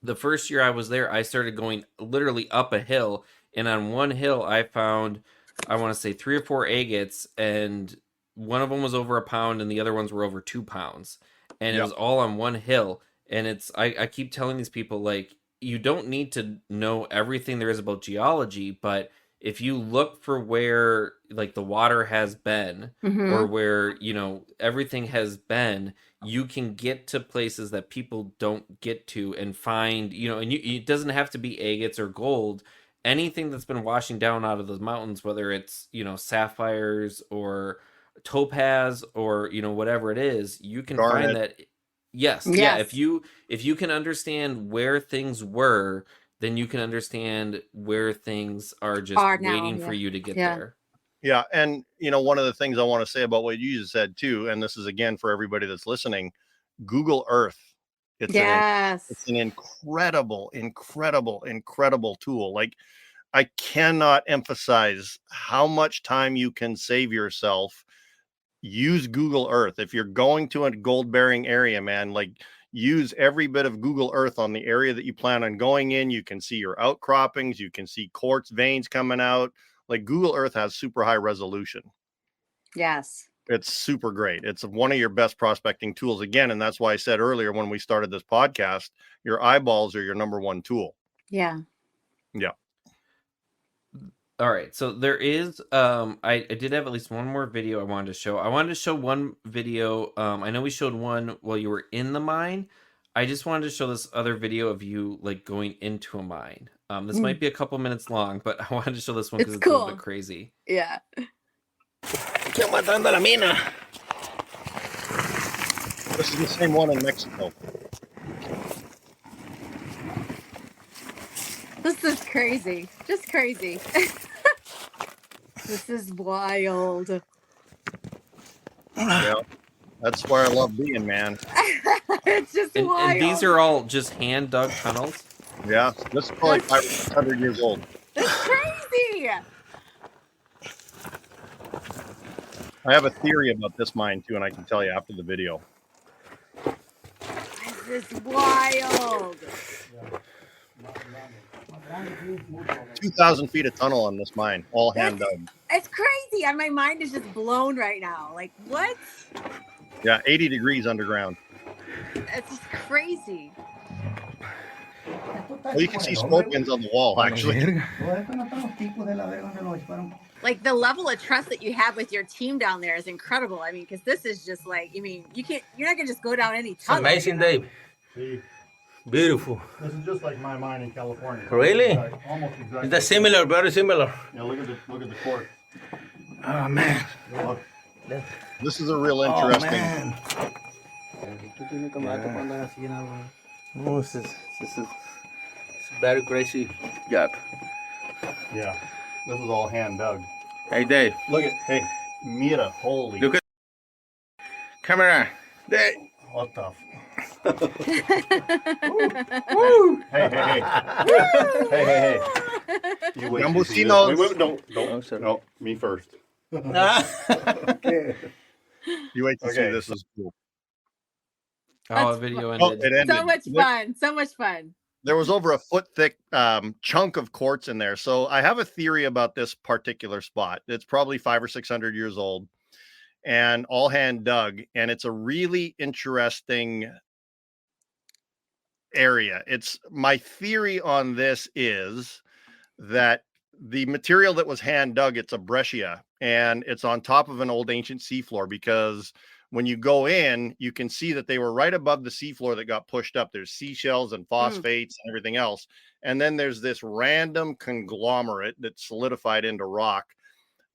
The first year I was there, I started going literally up a hill. And on one hill, I found, I want to say 3 or 4 agates, and one of them was over 1 pound, and the other ones were over 2 pounds. And it was all on one hill. And I keep telling these people, like, you don't need to know everything there is about geology, but if you look for where, like, the water has been, or where, everything has been, you can get to places that people don't get to and find, and it doesn't have to be agates or gold. Anything that's been washing down out of those mountains, whether it's, sapphires or topaz or, whatever it is, you can find that. Yes. Yeah. If you can understand where things were, then you can understand where things are just waiting for you to get there. Yeah. And, one of the things I want to say about what you just said too, and this is again for everybody that's listening, Google Earth. It's an incredible, incredible, incredible tool. Like, I cannot emphasize how much time you can save yourself. Use Google Earth. If you're going to a gold bearing area, man, like, use every bit of Google Earth on the area that you plan on going in. You can see your outcroppings. You can see quartz veins coming out. Like, Google Earth has super high resolution. Yes. It's super great. It's one of your best prospecting tools again. And that's why I said earlier when we started this podcast, your eyeballs are your number one tool. Yeah. Yeah. All right. So there is, I did have at least one more video I wanted to show. I wanted to show one video. I know we showed one while you were in the mine. I just wanted to show this other video of you, like, going into a mine. This might be a couple minutes long, but I wanted to show this one because it's cool. A little bit crazy. Yeah. Estoy matando la mina. This is the same one in Mexico. This is crazy. Just crazy. This is wild. Yeah, that's where I love being, man. It's just wild. And these are all just hand dug tunnels. Yeah, this is probably 500 or 600 years old. That's crazy. I have a theory about this mine too, and I can tell you after the video. This is wild. 2,000 feet of tunnel on this mine, all hand dug. It's crazy. And my mind is just blown right now. Like, what? Yeah, 80 degrees underground. It's just crazy. Well, you can see scorpions on the wall, actually. Like, the level of trust that you have with your team down there is incredible. I mean, because this is just like, I mean, you're not gonna just go down any It's tunnel. amazing, Dave. See, Beautiful. this is just like my mine in California. Really? Almost exactly. Is that similar? Very similar. Yeah, look at the quartz. Oh man. Look. This is a real Oh interesting. man. Oh, this is it's a very crazy job. Yeah, this is all hand dug. Hey Dave, Look at, hey, Mira, holy. look at camera. Dave. What the? Woo! Hey, hey, hey. Hey. You wait. Gambusinos. You see this. Wait, don't, Oh, sorry. no, me first. Okay. You wait to see Okay. this is cool. Oh, That's video Oh, ended. it ended. So much fun. So much fun. There was over a foot thick chunk of quartz in there. So I have a theory about this particular spot. It's probably 500 or 600 years old and all hand dug. And it's a really interesting area. It's my theory on this is that the material that was hand dug, it's a breccia and it's on top of an old ancient seafloor because when you go in, you can see that they were right above the seafloor that got pushed up. There's seashells and phosphates and everything else. And then there's this random conglomerate that's solidified into rock.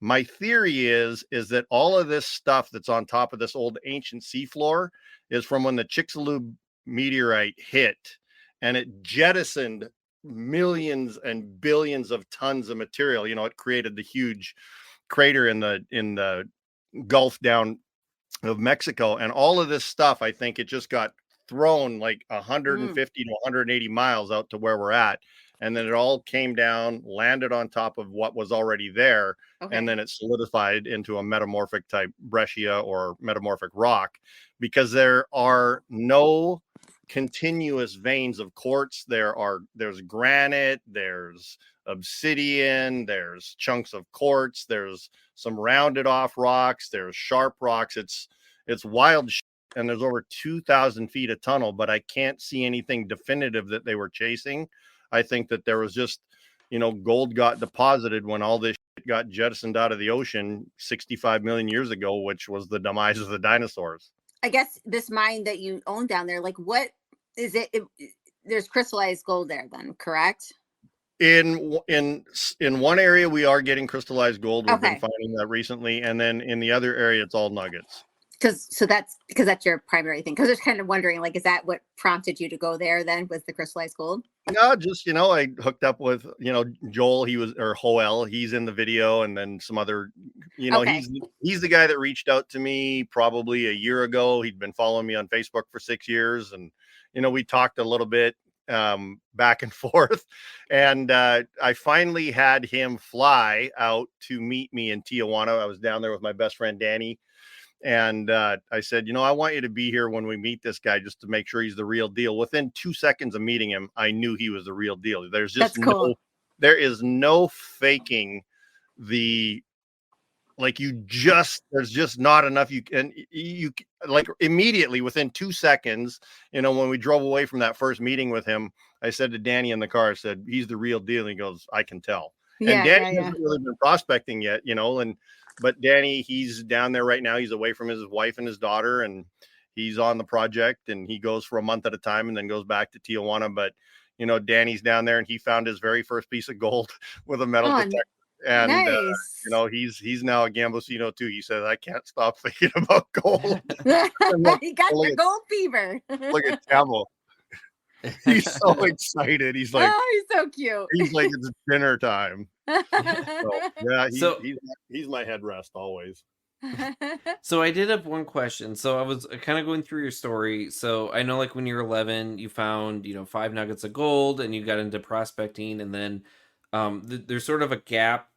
My theory is that all of this stuff that's on top of this old ancient seafloor is from when the Chicxulub meteorite hit and it jettisoned millions and billions of tons of material. You know, it created the huge crater in the Gulf down of Mexico, and all of this stuff, I think it just got thrown like 150 to 180 miles out to where we're at, and then it all came down, landed on top of what was already there, Okay. and then it solidified into a metamorphic type breccia or metamorphic rock because there are no continuous veins of quartz. There's granite, there's obsidian, there's chunks of quartz, there's some rounded off rocks, there's sharp rocks. It's wild shit. And there's over 2,000 feet of tunnel, but I can't see anything definitive that they were chasing. I think that there was just, gold got deposited when all this shit got jettisoned out of the ocean 65 million years ago, which was the demise of the dinosaurs. I guess this mine that you own down there, like, what is it? There's crystallized gold there, then, correct? In one area, we are getting crystallized gold. We've Okay. been finding that recently, and then in the other area, it's all nuggets. That's your primary thing. Because I was kind of wondering, like, is that what prompted you to go there? Then was the crystallized gold? No, just I hooked up with Joel. Joel. He's in the video, and then some other. Okay. He's the guy that reached out to me probably a year ago. He'd been following me on Facebook for 6 years, and we talked a little bit back and forth, and I finally had him fly out to meet me in Tijuana. I was down there with my best friend Danny. And I said, I want you to be here when we meet this guy just to make sure he's the real deal. Within 2 seconds of meeting him, I knew he was the real deal. There's just That's cool. there is no faking there's just not enough. You like immediately within 2 seconds, when we drove away from that first meeting with him, I said to Danny in the car, I said, he's the real deal. And he goes, I can tell. Yeah, and Danny hasn't really been prospecting yet, but Danny, he's down there right now. He's away from his wife and his daughter, and he's on the project, and he goes for a month at a time and then goes back to Tijuana. But, Danny's down there, and he found his very first piece of gold with a metal detector. And Nice. he's now a Gambosino too. He says, I can't stop thinking about gold. I'm like, He got look the at gold fever. look at Camo. He's so excited. Oh, he's so cute. He's like it's dinner time. So yeah, So he's my headrest always. So I did have one question. So I was kind of going through your story. So I know, like, when you were 11, you found 5 nuggets of gold, and you got into prospecting, and then there's sort of a gap,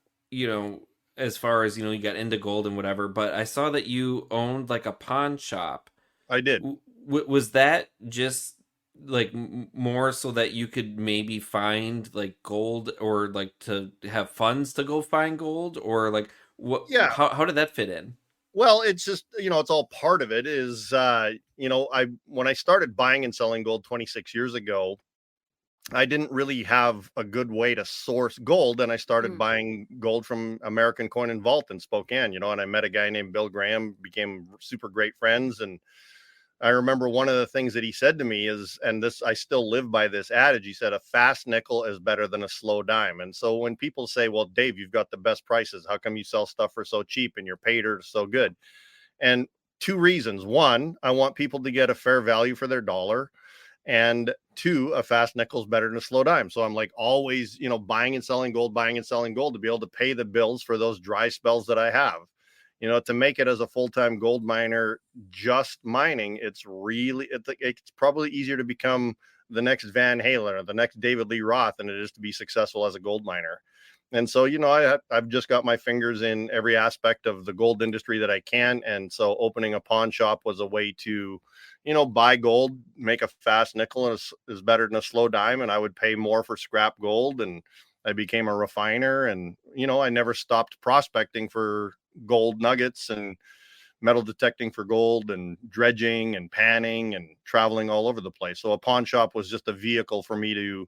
as far as you got into gold and whatever. But I saw that you owned like a pawn shop. I did. Was that just like more so that you could maybe find like gold, or like to have funds to go find gold, or like what? Yeah. How did that fit in? Well, it's just, it's all part of it is, when I started buying and selling gold 26 years ago, I didn't really have a good way to source gold. And I started buying gold from American Coin and Vault in Spokane, and I met a guy named Bill Graham, became super great friends. And I remember one of the things that he said to me is, and this, I still live by this adage. He said, a fast nickel is better than a slow dime. And so when people say, well, Dave, you've got the best prices, how come you sell stuff for so cheap and your paid are so good? And two reasons. One, I want people to get a fair value for their dollar. And two, a fast nickel is better than a slow dime. So I'm like always, buying and selling gold to be able to pay the bills for those dry spells that I have. To make it as a full-time gold miner, just mining, it's probably easier to become the next Van Halen or the next David Lee Roth than it is to be successful as a gold miner. And so, I've just got my fingers in every aspect of the gold industry that I can. And so opening a pawn shop was a way to, buy gold, make a fast nickel is better than a slow dime. And I would pay more for scrap gold. And I became a refiner, and, I never stopped prospecting for gold nuggets and metal detecting for gold and dredging and panning and traveling all over the place. So a pawn shop was just a vehicle for me to,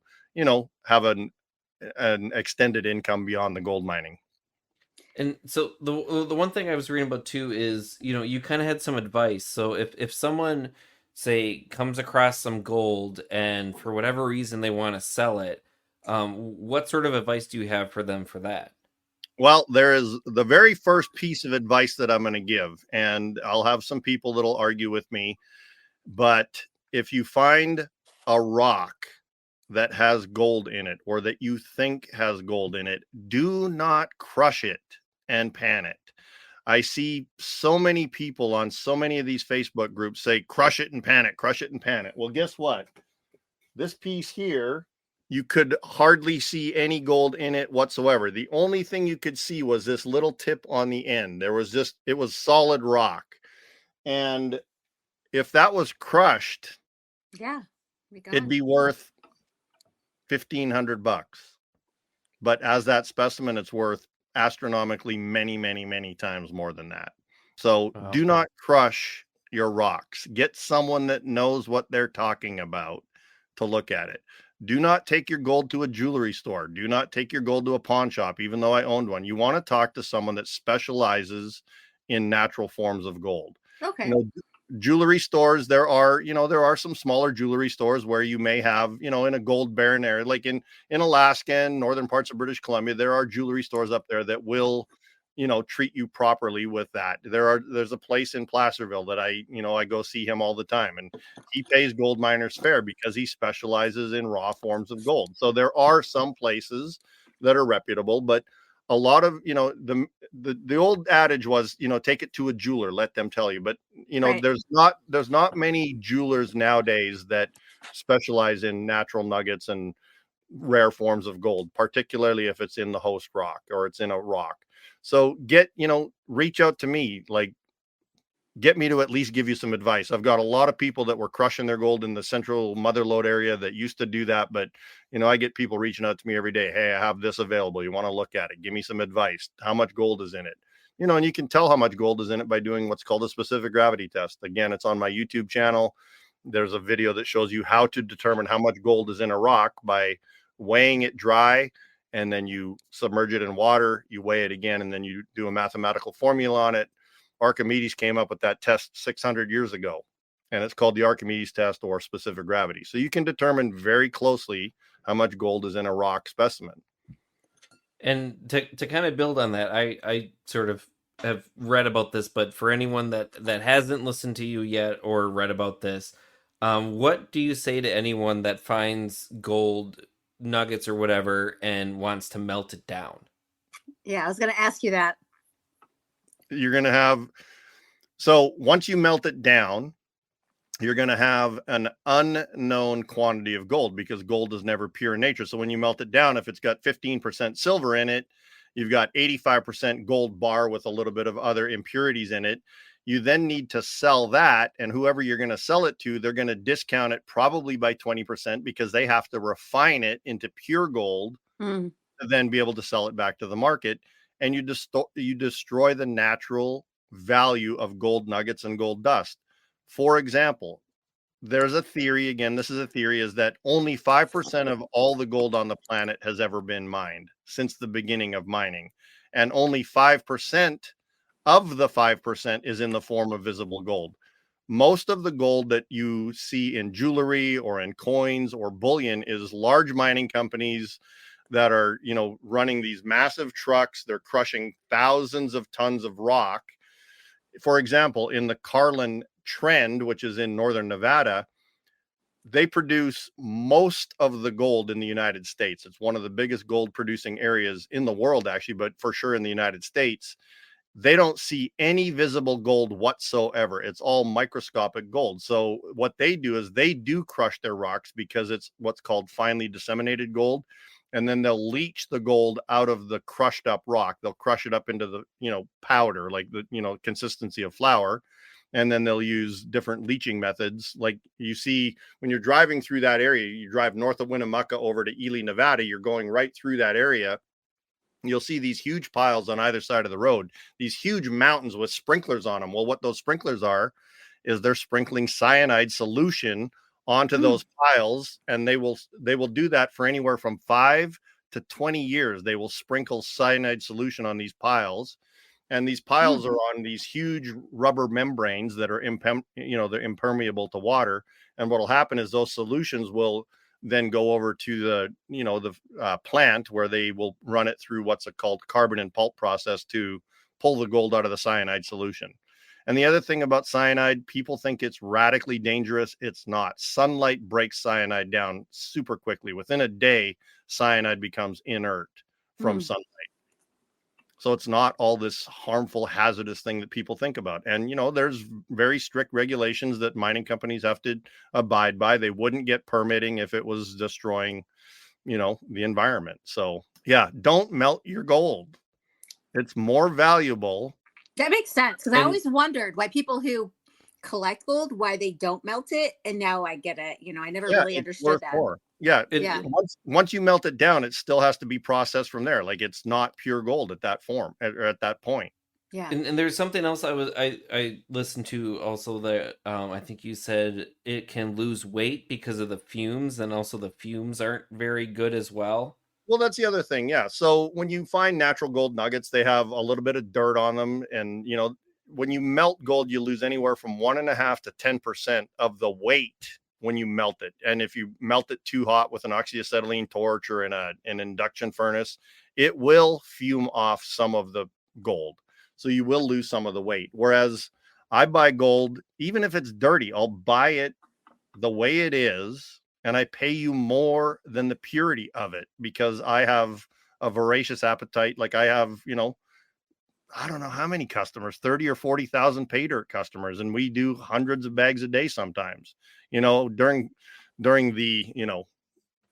have an extended income beyond the gold mining. And so the one thing I was reading about too is, you kind of had some advice. So if someone, say, comes across some gold and for whatever reason they want to sell it, what sort of advice do you have for them for that? Well, there is the very first piece of advice that I'm going to give, and I'll have some people that'll argue with me, but if you find a rock that has gold in it, or that you think has gold in it, do not crush it and pan it. I see so many people on so many of these Facebook groups say, crush it and pan it, crush it and pan it. Well, guess what? This piece here, you could hardly see any gold in it whatsoever. The only thing you could see was this little tip on the end. It was solid rock. And if that was crushed, Yeah, it'd be worth $1,500. But as that specimen, it's worth astronomically many, many, many times more than that. So do not crush your rocks. Get someone that knows what they're talking about to look at it. Do not take your gold to a jewelry store. Do not take your gold to a pawn shop, even though I owned one. You want to talk to someone that specializes in natural forms of gold. Okay. Jewelry stores, there are some smaller jewelry stores where you may have, in a gold baron area, like in Alaska and northern parts of British Columbia, there are jewelry stores up there that will, treat you properly with that. There's a place in Placerville that I go see him all the time, and he pays gold miners fair because he specializes in raw forms of gold. So there are some places that are reputable, but a lot of, the old adage was, take it to a jeweler, let them tell you. But, Right. there's not many jewelers nowadays that specialize in natural nuggets and rare forms of gold, particularly if it's in the host rock or it's in a rock. So reach out to me, like, get me to at least give you some advice. I've got a lot of people that were crushing their gold in the central mother lode area that used to do that. But, I get people reaching out to me every day. Hey, I have this available. You want to look at it? Give me some advice. How much gold is in it? And you can tell how much gold is in it by doing what's called a specific gravity test. Again, it's on my YouTube channel. There's a video that shows you how to determine how much gold is in a rock by weighing it dry, and then you submerge it in water, you weigh it again, and then you do a mathematical formula on it. Archimedes came up with that test 600 years ago, and it's called the Archimedes test or specific gravity. So you can determine very closely how much gold is in a rock specimen. And to kind of build on that, I sort of have read about this, but for anyone that hasn't listened to you yet or read about this, what do you say to anyone that finds gold nuggets or whatever and wants to melt it down? Yeah, I was going to ask you that. You're going to have, so once you melt it down, you're going to have an unknown quantity of gold, because gold is never pure in nature. So when you melt it down, if it's got 15% silver in it, you've got 85% gold bar with a little bit of other impurities in it. You then need to sell that, and whoever you're going to sell it to, they're going to discount it probably by 20%, because they have to refine it into pure gold Mm. to then be able to sell it back to the market. And you destroy the natural value of gold nuggets and gold dust. For example, there's a theory, again, this is a theory, is that only 5% of all the gold on the planet has ever been mined since the beginning of mining. And only 5% of the 5% is in the form of visible gold. Most of the gold that you see in jewelry or in coins or bullion is large mining companies that are, running these massive trucks. They're crushing thousands of tons of rock. For example, in the Carlin Trend, which is in northern Nevada, they produce most of the gold in the United States. It's one of the biggest gold producing areas in the world, actually, but for sure in the United States. They don't see any visible gold whatsoever. It's all microscopic gold. So what they do is they do crush their rocks, because it's what's called finely disseminated gold. And then they'll leach the gold out of the crushed up rock. They'll crush it up into the, powder, like the, consistency of flour. And then they'll use different leaching methods. Like you see when you're driving through that area, you drive north of Winnemucca over to Ely, Nevada, you're going right through that area. You'll see these huge piles on either side of the road, these huge mountains with sprinklers on them. Well, what those sprinklers are is they're sprinkling cyanide solution onto those piles, and they will do that for anywhere from 5 to 20 years. They will sprinkle cyanide solution on these piles, and these piles are on these huge rubber membranes that are they're impermeable to water. And what will happen is those solutions will then go over to the plant, where they will run it through what's called carbon and pulp process to pull the gold out of the cyanide solution. And the other thing about cyanide, people think it's radically dangerous. It's not. Sunlight breaks cyanide down super quickly. Within a day, cyanide becomes inert from sunlight. So it's not all this harmful, hazardous thing that people think about. And, there's very strict regulations that mining companies have to abide by. They wouldn't get permitting if it was destroying, the environment. So, yeah, don't melt your gold. It's more valuable. That makes sense, because I always wondered why people who collect gold, why they don't melt it. And now I get it. I never really understood that. More. Yeah. Once you melt it down, it still has to be processed from there. Like, it's not pure gold at that form or at that point. Yeah. And there's something else I listened to also that I think you said it can lose weight because of the fumes, and also the fumes aren't very good as well. Well, that's the other thing. Yeah. So when you find natural gold nuggets, they have a little bit of dirt on them. And, when you melt gold, you lose anywhere from 1.5 to 10% of the weight when you melt it. And if you melt it too hot with an oxyacetylene torch or in an induction furnace, it will fume off some of the gold. So you will lose some of the weight. Whereas I buy gold, even if it's dirty, I'll buy it the way it is, and I pay you more than the purity of it, because I have a voracious appetite. Like I have, I don't know how many customers, 30 or 40,000 pay dirt customers. And we do hundreds of bags a day sometimes, during the,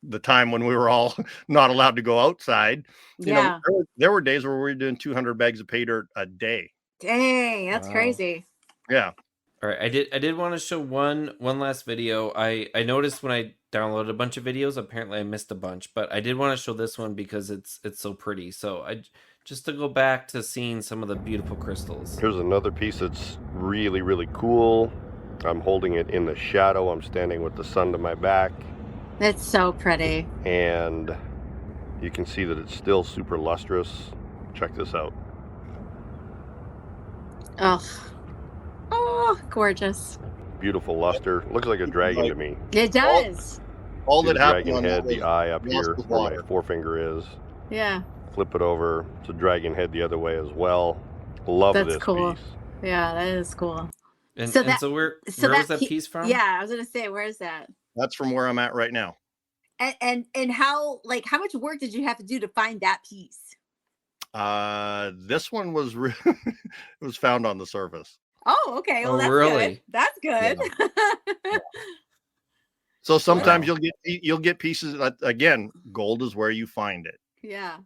the time when we were all not allowed to go outside. There were days where we were doing 200 bags of pay dirt a day. Dang, that's crazy. Yeah. All right. I did want to show one last video. I noticed when I downloaded a bunch of videos, apparently I missed a bunch, but I did want to show this one because it's so pretty. So just to go back to seeing some of the beautiful crystals. Here's another piece that's really, really cool. I'm holding it in the shadow. I'm standing with the sun to my back. That's so pretty. And you can see that it's still super lustrous. Check this out. Oh, gorgeous. Beautiful luster. Looks like a dragon to me. It does. All that the happened dragon on head, that the eye up was here lost with where my water. forefinger is. Yeah. flip it over. It's a dragon head the other way as well. Love That's this cool. piece. Yeah, that is cool. And So and that so where was that he piece from? yeah, I was gonna say, where is that? That's from where I'm at right now. And how how much work did you have to do to find that piece? This one was it was found on the surface. Oh, okay. Well, Oh, that's good. really? That's good. Yeah. So sometimes Wow. you'll get pieces that, again, gold is where you find it. Yeah,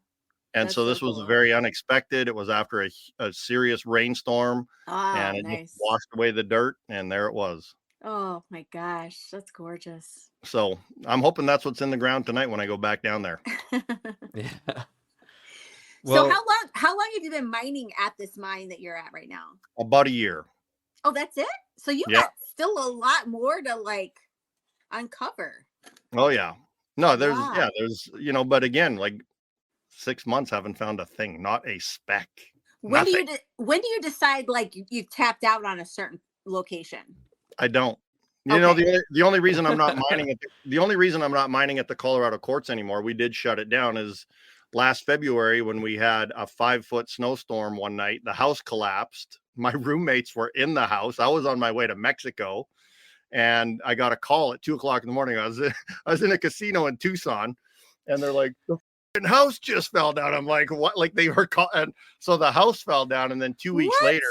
And that's so so this was cool. very unexpected. It was after a serious rainstorm, Ah, and it just nice. washed away the dirt, and there it was. Oh my gosh, that's gorgeous. So I'm hoping that's what's in the ground tonight when I go back down there. Yeah. So Well, how long have you been mining at this mine that you're at right now? About a year. Oh, that's it? So you Yeah. got still a lot more to like uncover. Oh yeah. No, there's Wow. but again, like 6 months haven't found a thing, not a speck. When do Nothing. when do you decide like you've tapped out on a certain location? I don't. You know, Okay. the only reason I'm not mining at the Colorado Quartz anymore, we did shut it down, is last February when we had a 5-foot snowstorm one night. The house collapsed. My roommates were in the house. I was on my way to Mexico, and I got a call at 2:00 in the morning. I was in a casino in Tucson, and they're like, the f***ing house just fell down. I'm like, what? Like they were called, and so the house fell down, and then 2 weeks What? later,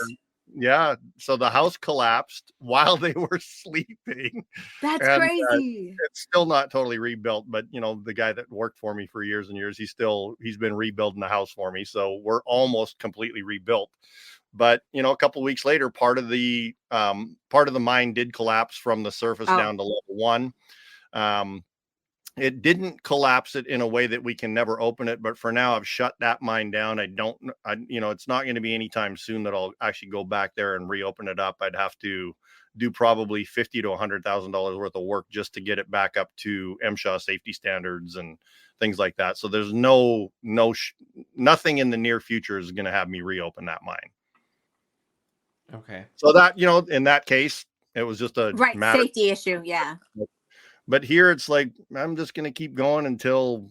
yeah, so the house collapsed while they were sleeping. That's And crazy. it's still not totally rebuilt, but the guy that worked for me for years and years, he's been rebuilding the house for me, so we're almost completely rebuilt. But a couple weeks later, part of the mine did collapse from the surface Oh. down to level 1. It didn't collapse it in a way that we can never open it, but for now I've shut that mine down. It's not going to be anytime soon that I'll actually go back there and reopen it up. I'd have to do probably $50,000 to $100,000 worth of work just to get it back up to MSHA safety standards and things like that. So there's nothing in the near future is going to have me reopen that mine. okay. So that, in that case, it was just a Right, matter. safety issue, yeah. But here it's like, I'm just going to keep going until,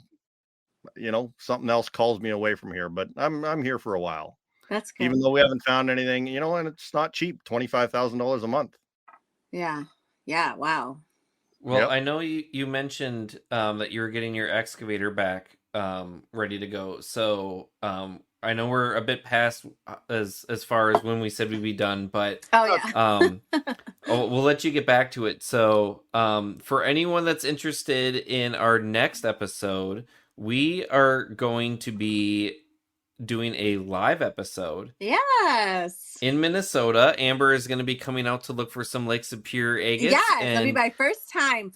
something else calls me away from here. But I'm here for a while, That's good. even though we haven't found anything, and it's not cheap, $25,000 a month. Yeah. Yeah, wow. Well, Yep. I know you mentioned that you were getting your excavator back ready to go. So I know we're a bit past as far as when we said we'd be done, but Oh yeah. we'll let you get back to it. So for anyone that's interested in our next episode, we are going to be doing a live episode Yes. in Minnesota. Amber is going to be coming out to look for some Lake Superior agates. Yeah, it'll be and my first time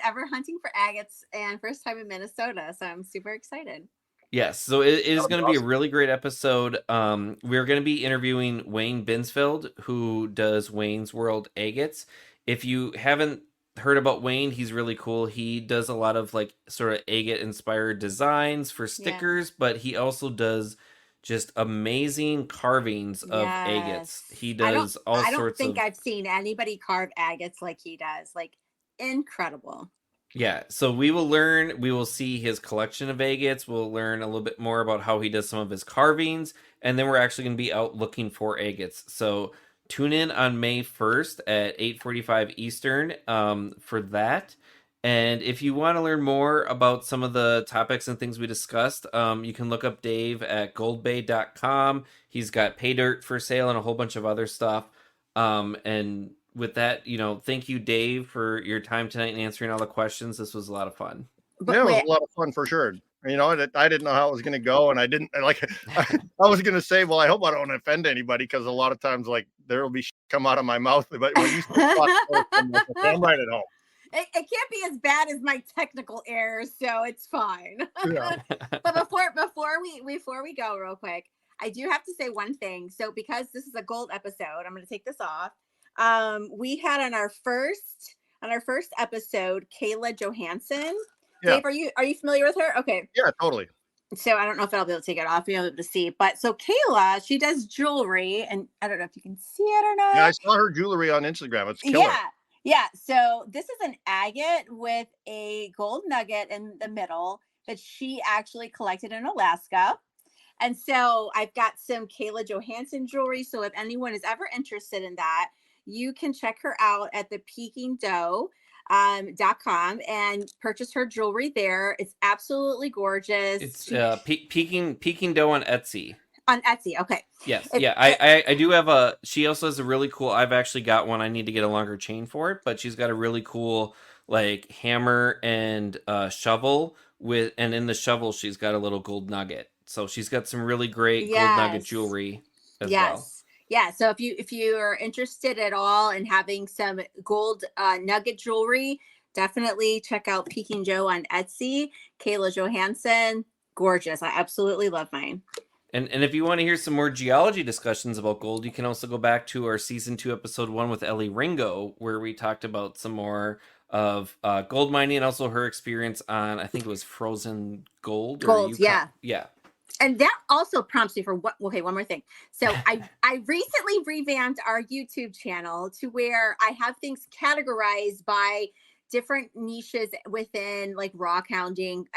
ever hunting for agates and first time in Minnesota. So I'm super excited. yes, so it is That'll going be to be a awesome. really great episode. We're going to be interviewing Wayne Binsfeld, who does Wayne's World agates. If you haven't heard about Wayne, he's really cool. He does a lot of like sort of agate inspired designs for stickers, but he also does just amazing carvings of agates. Yes. He does all I don't sorts think of I've seen anybody carve agates like he does. Like incredible. yeah, so we will see his collection of agates. We'll learn a little bit more about how he does some of his carvings, and then we're actually going to be out looking for agates. So tune in on May 1st at 8:45 Eastern for that. And if you want to learn more about some of the topics and things we discussed, you can look up Dave at goldbay.com. He's got pay dirt for sale and a whole bunch of other stuff. And with that, thank you, Dave, for your time tonight and answering all the questions. This was a lot of fun. But Yeah, it was wait, a lot of fun for sure. I didn't know how it was going to go, and I didn't I was going to say, well, I hope I don't offend anybody, because a lot of times like there will be shit come out of my mouth, but when you start I'm right at home. it can't be as bad as my technical errors, so it's fine. Yeah. But before we go real quick, I do have to say one thing. So because this is a gold episode, I'm going to take this off. We had on our first episode Kayla Johansson. Yeah. Dave, are you familiar with her? Okay. Yeah, totally. So I don't know if I'll be able to take it off. You'll be able to see. But so Kayla, she does jewelry, and I don't know if you can see it or not. Yeah, I saw her jewelry on Instagram. It's killer. Yeah. So this is an agate with a gold nugget in the middle. that she actually collected in Alaska. And so I've got some Kayla Johansson jewelry. So if anyone is ever interested in that, you can check her out at the peakingdough.com and purchase her jewelry there. It's absolutely gorgeous. It's Peking Dough on Etsy. On Etsy, okay. Yes, I do have a. She also has a really cool. I've actually got one. I need to get a longer chain for it, but she's got a really cool like hammer and shovel with, and in the shovel she's got a little gold nugget. So she's got some really great gold nugget jewelry as well. Yeah. So if you are interested at all in having some gold nugget jewelry, definitely check out Peking Joe on Etsy. Kayla Johansson, gorgeous. I absolutely love mine. And if you want to hear some more geology discussions about gold, you can also go back to our season 2, episode 1 with Ellie Ringo, where we talked about some more of gold mining and also her experience on, I think it was frozen gold. Yeah. Yeah. And that also prompts me for one more thing. So I recently revamped our YouTube channel to where I have things categorized by different niches within like rock hounding,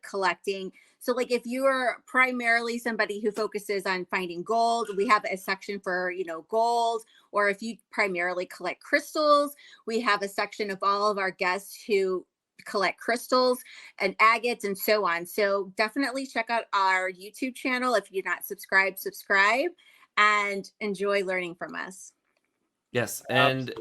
collecting. So like if you are primarily somebody who focuses on finding gold, we have a section for, gold. Or if you primarily collect crystals, we have a section of all of our guests who collect crystals and agates and so on. So definitely check out our YouTube channel. If you're not subscribed, subscribe and enjoy learning from us. Yes. And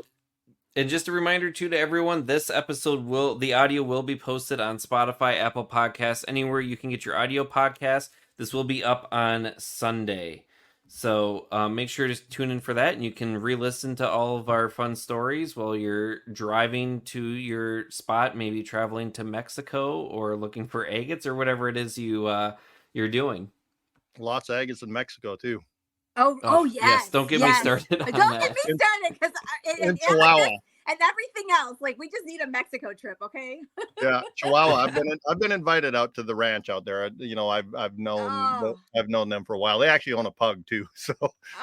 just a reminder too to everyone, this episode the audio will be posted on Spotify, Apple Podcasts, anywhere you can get your audio podcast. This will be up on Sunday. So make sure to tune in for that, and you can re-listen to all of our fun stories while you're driving to your spot, maybe traveling to Mexico or looking for agates or whatever it is you're doing. Lots of agates in Mexico too. Oh yes. Don't get me started on Don't that. get me started because in Chihuahua. And everything else, like we just need a Mexico trip, okay? Yeah, Chihuahua. I've been invited out to the ranch out there. I've known them for a while. They actually own a pug too, so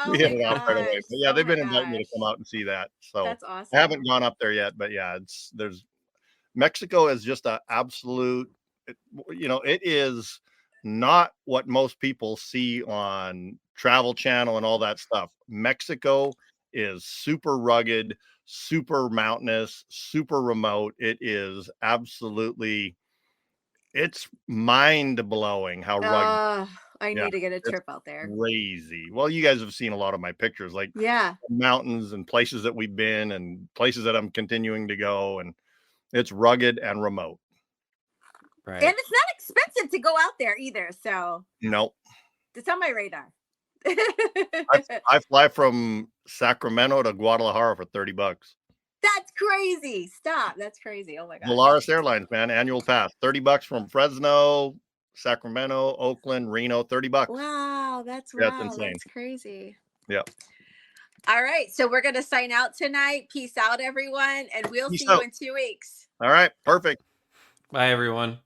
we hit it out right away. But yeah, they've been inviting me to come out and see that. So that's awesome. I haven't gone up there yet, but yeah, Mexico is just an absolute. It is not what most people see on Travel Channel and all that stuff. Mexico is super rugged, super mountainous, super remote. It is absolutely, it's mind blowing how rugged. I need to get a trip out there. Crazy. Well, you guys have seen a lot of my pictures, like mountains and places that we've been and places that I'm continuing to go, and it's rugged and remote. Right. And it's not expensive to go out there either. So nope. It's on my radar. I fly from Sacramento to Guadalajara for $30. That's crazy. Stop. That's crazy. Oh my god. Volaris Airlines, man, annual pass. $30 from Fresno, Sacramento, Oakland, Reno, $30. Wow, that's insane. That's crazy. Yep. All right. So we're gonna sign out tonight. Peace out, everyone, and we'll see you in 2 weeks. All right, perfect. Bye everyone.